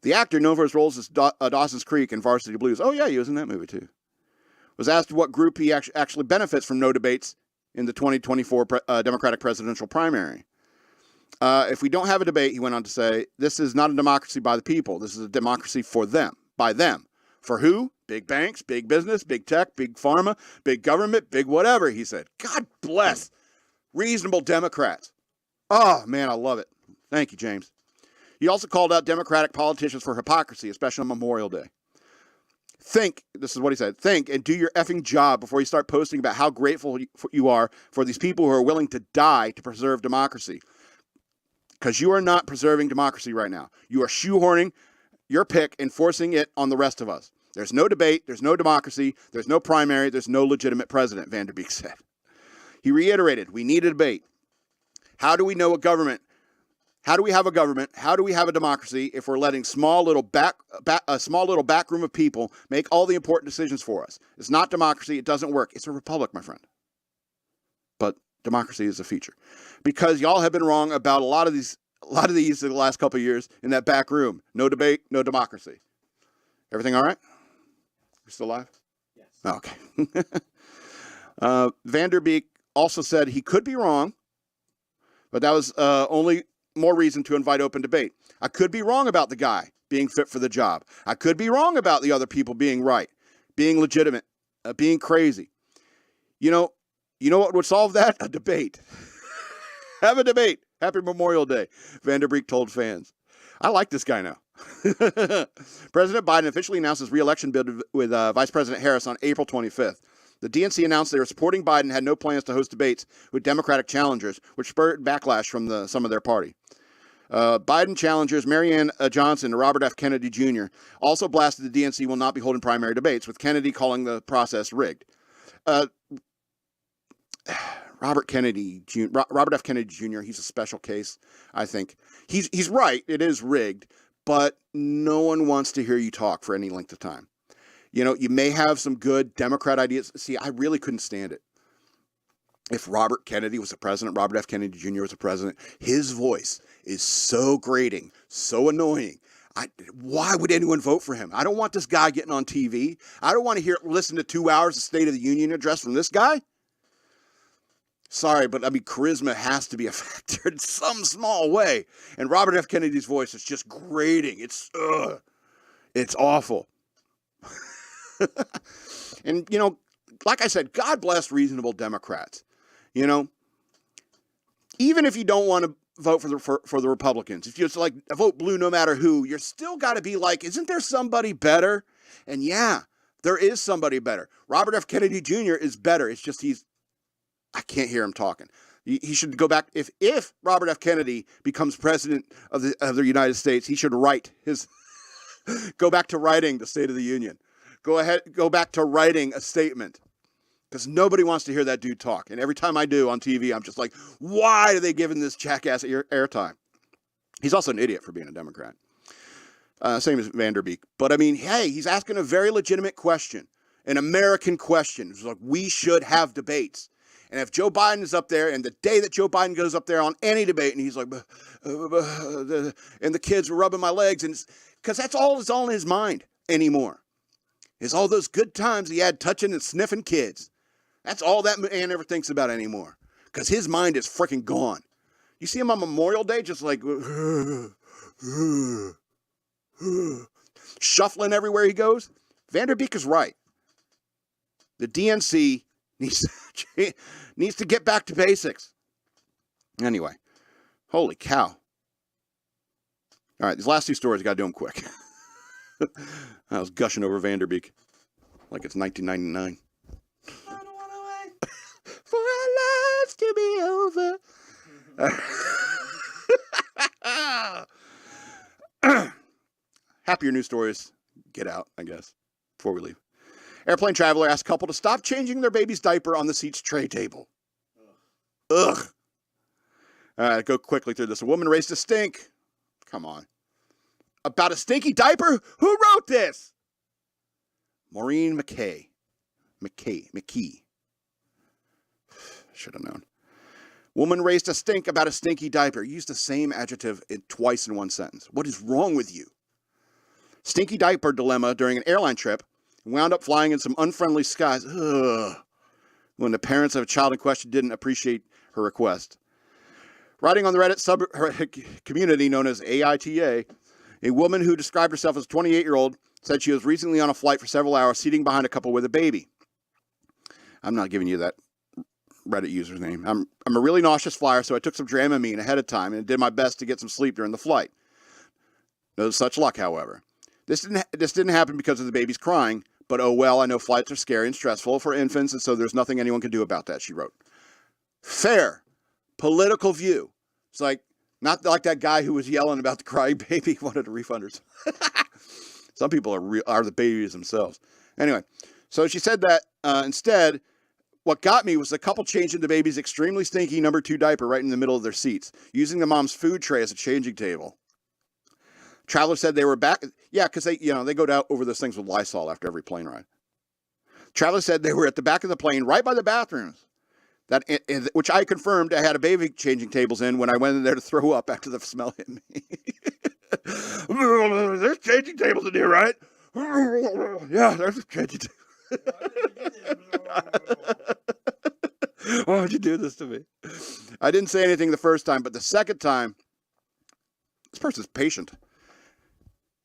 Speaker 1: The actor, known for his roles as Dawson's Creek and Varsity Blues, oh yeah, he was in that movie too, was asked what group he actually benefits from no debates in the 2024 Democratic presidential primary. If we don't have a debate, he went on to say, this is not a democracy by the people. This is a democracy for them, by them. For who? Big banks, big business, big tech, big pharma, big government, big whatever, he said. God bless reasonable Democrats. Oh, man, I love it. Thank you, James. He also called out Democratic politicians for hypocrisy, especially on Memorial Day. Think, this is what he said, think and do your effing job before you start posting about how grateful you are for these people who are willing to die to preserve democracy. Because you are not preserving democracy right now. You are shoehorning your pick and forcing it on the rest of us. There's no debate, there's no democracy, there's no primary, there's no legitimate president, Van der Beek said. He reiterated, we need a debate. How do we know a government? How do we have a government? How do we have a democracy if we're letting a small little back room of people make all the important decisions for us? It's not democracy. It doesn't work. It's a republic, my friend. But democracy is a feature, because y'all have been wrong about a lot of these in the last couple of years in that back room. No debate, no democracy. Everything all right? You still alive?
Speaker 2: Yes.
Speaker 1: Okay. Van der Beek also said he could be wrong, but that was only more reason to invite open debate. I could be wrong about the guy being fit for the job. I could be wrong about the other people being right, being legitimate, being crazy. You know what would solve that? A debate. Have a debate. Happy Memorial Day, Van der Beek told fans. I like this guy now. President Biden officially announced his re-election bid with Vice President Harris on April 25th. The DNC announced they were supporting Biden and had no plans to host debates with Democratic challengers, which spurred backlash from some of their party. Biden challengers Marianne Johnson and Robert F. Kennedy Jr. also blasted the DNC will not be holding primary debates, with Kennedy calling the process rigged. Robert F. Kennedy Jr., he's a special case, I think. He's right, it is rigged, but no one wants to hear you talk for any length of time. You may have some good Democrat ideas. See, I really couldn't stand it. If Robert Kennedy was a president, Robert F. Kennedy Jr. was a president, his voice is so grating, so annoying. Why would anyone vote for him? I don't want this guy getting on TV. I don't want to listen to 2 hours of State of the Union address from this guy. Sorry, but charisma has to be a factor in some small way. And Robert F. Kennedy's voice is just grating. It's awful. And, like I said, God bless reasonable Democrats. Even if you don't want to vote for the Republicans, if you just vote blue no matter who, you're still got to be like, isn't there somebody better? And yeah, there is somebody better. Robert F. Kennedy Jr. is better. It's just I can't hear him talking. He should go back. If Robert F. Kennedy becomes president of the United States, he should go back to writing the State of the Union. Go back to writing a statement, because nobody wants to hear that dude talk. And every time I do on TV, I'm just like, why are they giving this jackass airtime? He's also an idiot for being a Democrat. Same as Van der Beek. But hey, he's asking a very legitimate question, an American question. It's like, we should have debates. And if Joe Biden is up there, and the day that Joe Biden goes up there on any debate, and he's like, and the kids were rubbing my legs, and because that's all that's on his mind anymore, is all those good times he had touching and sniffing kids. That's all that man ever thinks about anymore, because his mind is freaking gone. You see him on Memorial Day, just like shuffling everywhere he goes. Van der Beek is right. The DNC needs to get back to basics. Anyway, holy cow. All right, these last two stories, I got to do them quick. I was gushing over Van der Beek like it's 1999.
Speaker 2: I don't want to wait
Speaker 1: For our lives to be over. Happier news stories. Get out, I guess, before we leave. Airplane traveler asked couple to stop changing their baby's diaper on the seat's tray table. Ugh. All right, go quickly through this. A woman raised a stink. Come on. About a stinky diaper? Who wrote this? Maureen McKee. Should have known. Woman raised a stink about a stinky diaper. Used the same adjective twice in one sentence. What is wrong with you? Stinky diaper dilemma during an airline trip. Wound up flying in some unfriendly skies. Ugh. When the parents of a child in question didn't appreciate her request. Writing on the Reddit community known as AITA, a woman who described herself as a 28-year-old said she was recently on a flight for several hours seating behind a couple with a baby. I'm not giving you that Reddit user's name. I'm a really nauseous flyer, so I took some Dramamine ahead of time and did my best to get some sleep during the flight. No such luck, however. This didn't happen because of the baby's crying, but oh well, I know flights are scary and stressful for infants, and so there's nothing anyone can do about that, she wrote. Fair. Political view. It's like, not like that guy who was yelling about the crying baby wanted a refund. Some people are the babies themselves. Anyway, so she said that instead, what got me was the couple changing the baby's extremely stinky number 2 diaper right in the middle of their seats, using the mom's food tray as a changing table. Travelers said they were back. Yeah, because they go down over those things with Lysol after every plane ride. Travelers said they were at the back of the plane, right by the bathrooms. Which I confirmed I had a baby changing tables in when I went in there to throw up after the smell hit me. There's changing tables in here, right? Yeah, there's changing tables. Why would you do this to me? I didn't say anything the first time, but the second time, this person's patient.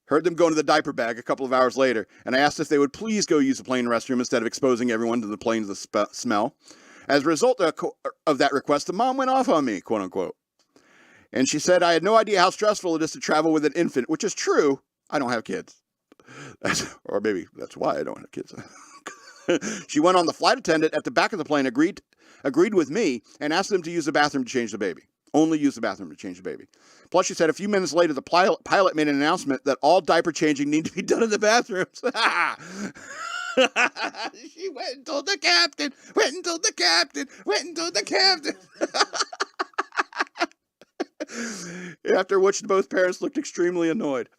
Speaker 1: Heard them go into the diaper bag a couple of hours later, and I asked if they would please go use the plane restroom instead of exposing everyone to the plane's smell. As a result of that request, the mom went off on me, quote unquote. And she said, I had no idea how stressful it is to travel with an infant, which is true. I don't have kids. Or maybe that's why I don't have kids. She went on the flight attendant at the back of the plane, agreed with me, and asked them to use the bathroom to change the baby. Only use the bathroom to change the baby. Plus, she said a few minutes later, the pilot made an announcement that all diaper changing need to be done in the bathrooms. She went and told the captain, After which both parents looked extremely annoyed.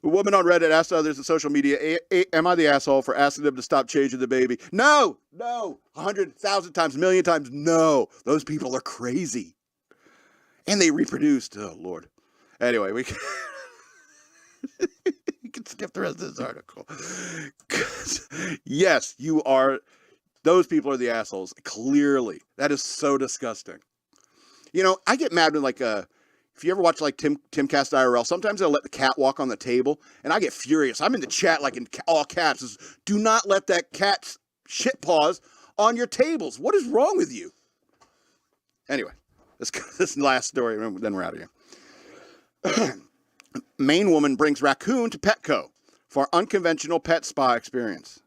Speaker 1: The woman on Reddit asked others on social media, am I the asshole for asking them to stop changing the baby? No, 100,000 times, a million times, no. Those people are crazy. And they reproduced. Oh, Lord. Anyway, we can skip the rest of this article. Yes, those people are the assholes. Clearly. That is so disgusting. I get mad when, if you ever watch, Timcast IRL, sometimes they'll let the cat walk on the table, and I get furious. I'm in the chat, in all caps. Says, do not let that cat's shit paws on your tables. What is wrong with you? Anyway. This last story, then we're out of here. Maine woman brings raccoon to Petco for unconventional pet spa experience.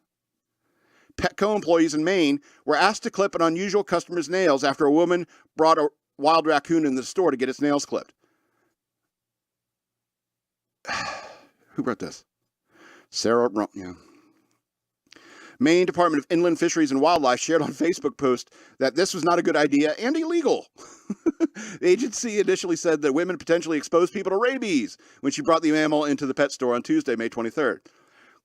Speaker 1: Petco employees in Maine were asked to clip an unusual customer's nails after a woman brought a wild raccoon in the store to get its nails clipped. Who brought this? Sarah, yeah. Maine Department of Inland Fisheries and Wildlife shared on Facebook post that this was not a good idea and illegal. The agency initially said that women potentially exposed people to rabies when she brought the animal into the pet store on Tuesday, May 23rd.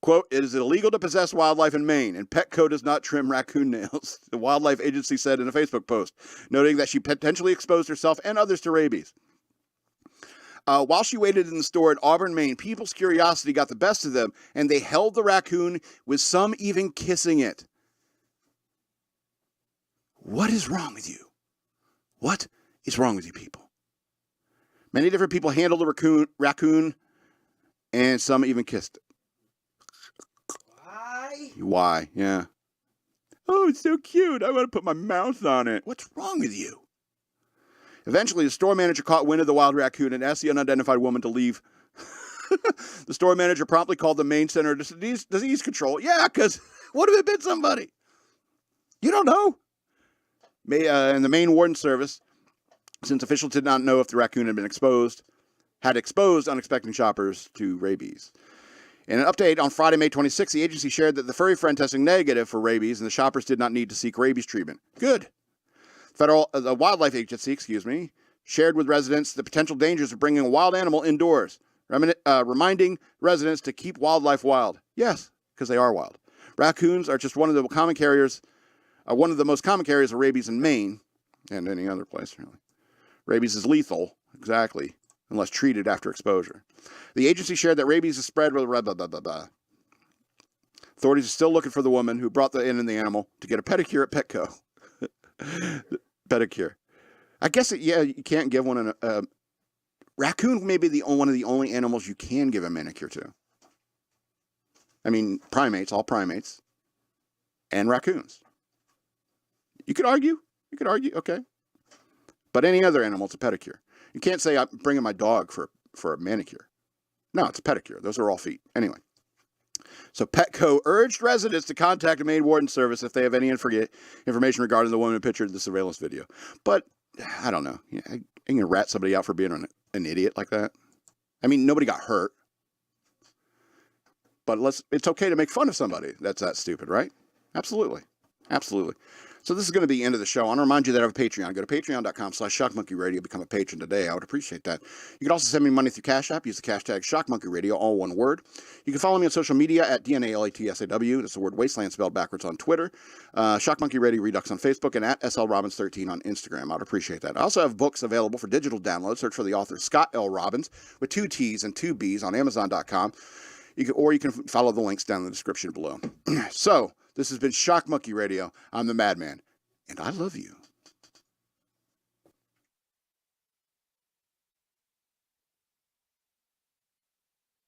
Speaker 1: Quote, it is illegal to possess wildlife in Maine, and Petco does not trim raccoon nails, the wildlife agency said in a Facebook post, noting that she potentially exposed herself and others to rabies. While she waited in the store in Auburn, Maine, people's curiosity got the best of them, and they held the raccoon, with some even kissing it. What is wrong with you? What is wrong with you people? Many different people handled the raccoon, and some even kissed it. Why? Yeah. Oh, it's so cute. I want to put my mouth on it. What's wrong with you? Eventually, the store manager caught wind of the wild raccoon and asked the unidentified woman to leave. The store manager promptly called the Maine Center of Disease Control. Yeah, because what if it bit somebody? You don't know. And the Maine Warden Service, since officials did not know if the raccoon had exposed unexpected shoppers to rabies. In an update on Friday, May 26, the agency shared that the furry friend testing negative for rabies and the shoppers did not need to seek rabies treatment. Good. The Wildlife Agency, shared with residents the potential dangers of bringing a wild animal indoors, reminding residents to keep wildlife wild. Yes, because they are wild. Raccoons are just one of the most common carriers of rabies in Maine and any other place, really. Rabies is lethal, exactly, unless treated after exposure. The agency shared that rabies is spread with blah, blah, blah, blah, blah. Authorities are still looking for the woman who brought the animal to get a pedicure at Petco. Pedicure. I guess, you can't give one a raccoon may be one of the only animals you can give a manicure to. I mean, all primates, and raccoons. You could argue, okay. But any other animal, it's a pedicure. You can't say, I'm bringing my dog for a manicure. No, it's a pedicure. Those are all feet. Anyway. So Petco urged residents to contact the Maine Warden Service if they have any information regarding the woman pictured in the surveillance video. But, I don't know. I ain't going to rat somebody out for being an idiot like that. I mean, nobody got hurt. But it's okay to make fun of somebody that's that stupid, right? Absolutely. Absolutely. So this is going to be the end of the show. I want to remind you that I have a Patreon. Go to patreon.com/shockmonkeyradio. Become a patron today. I would appreciate that. You can also send me money through Cash App. Use the hashtag shockmonkeyradio, all one word. You can follow me on social media at DNALATSAW. That's the word wasteland spelled backwards on Twitter. Shock Monkey Radio Redux on Facebook, and at SLRobbins13 on Instagram. I would appreciate that. I also have books available for digital download. Search for the author Scott L. Robbins with 2 T's and 2 B's on Amazon.com. You can follow the links down in the description below. So, this has been Shock Monkey Radio. I'm the Madman, and I love you.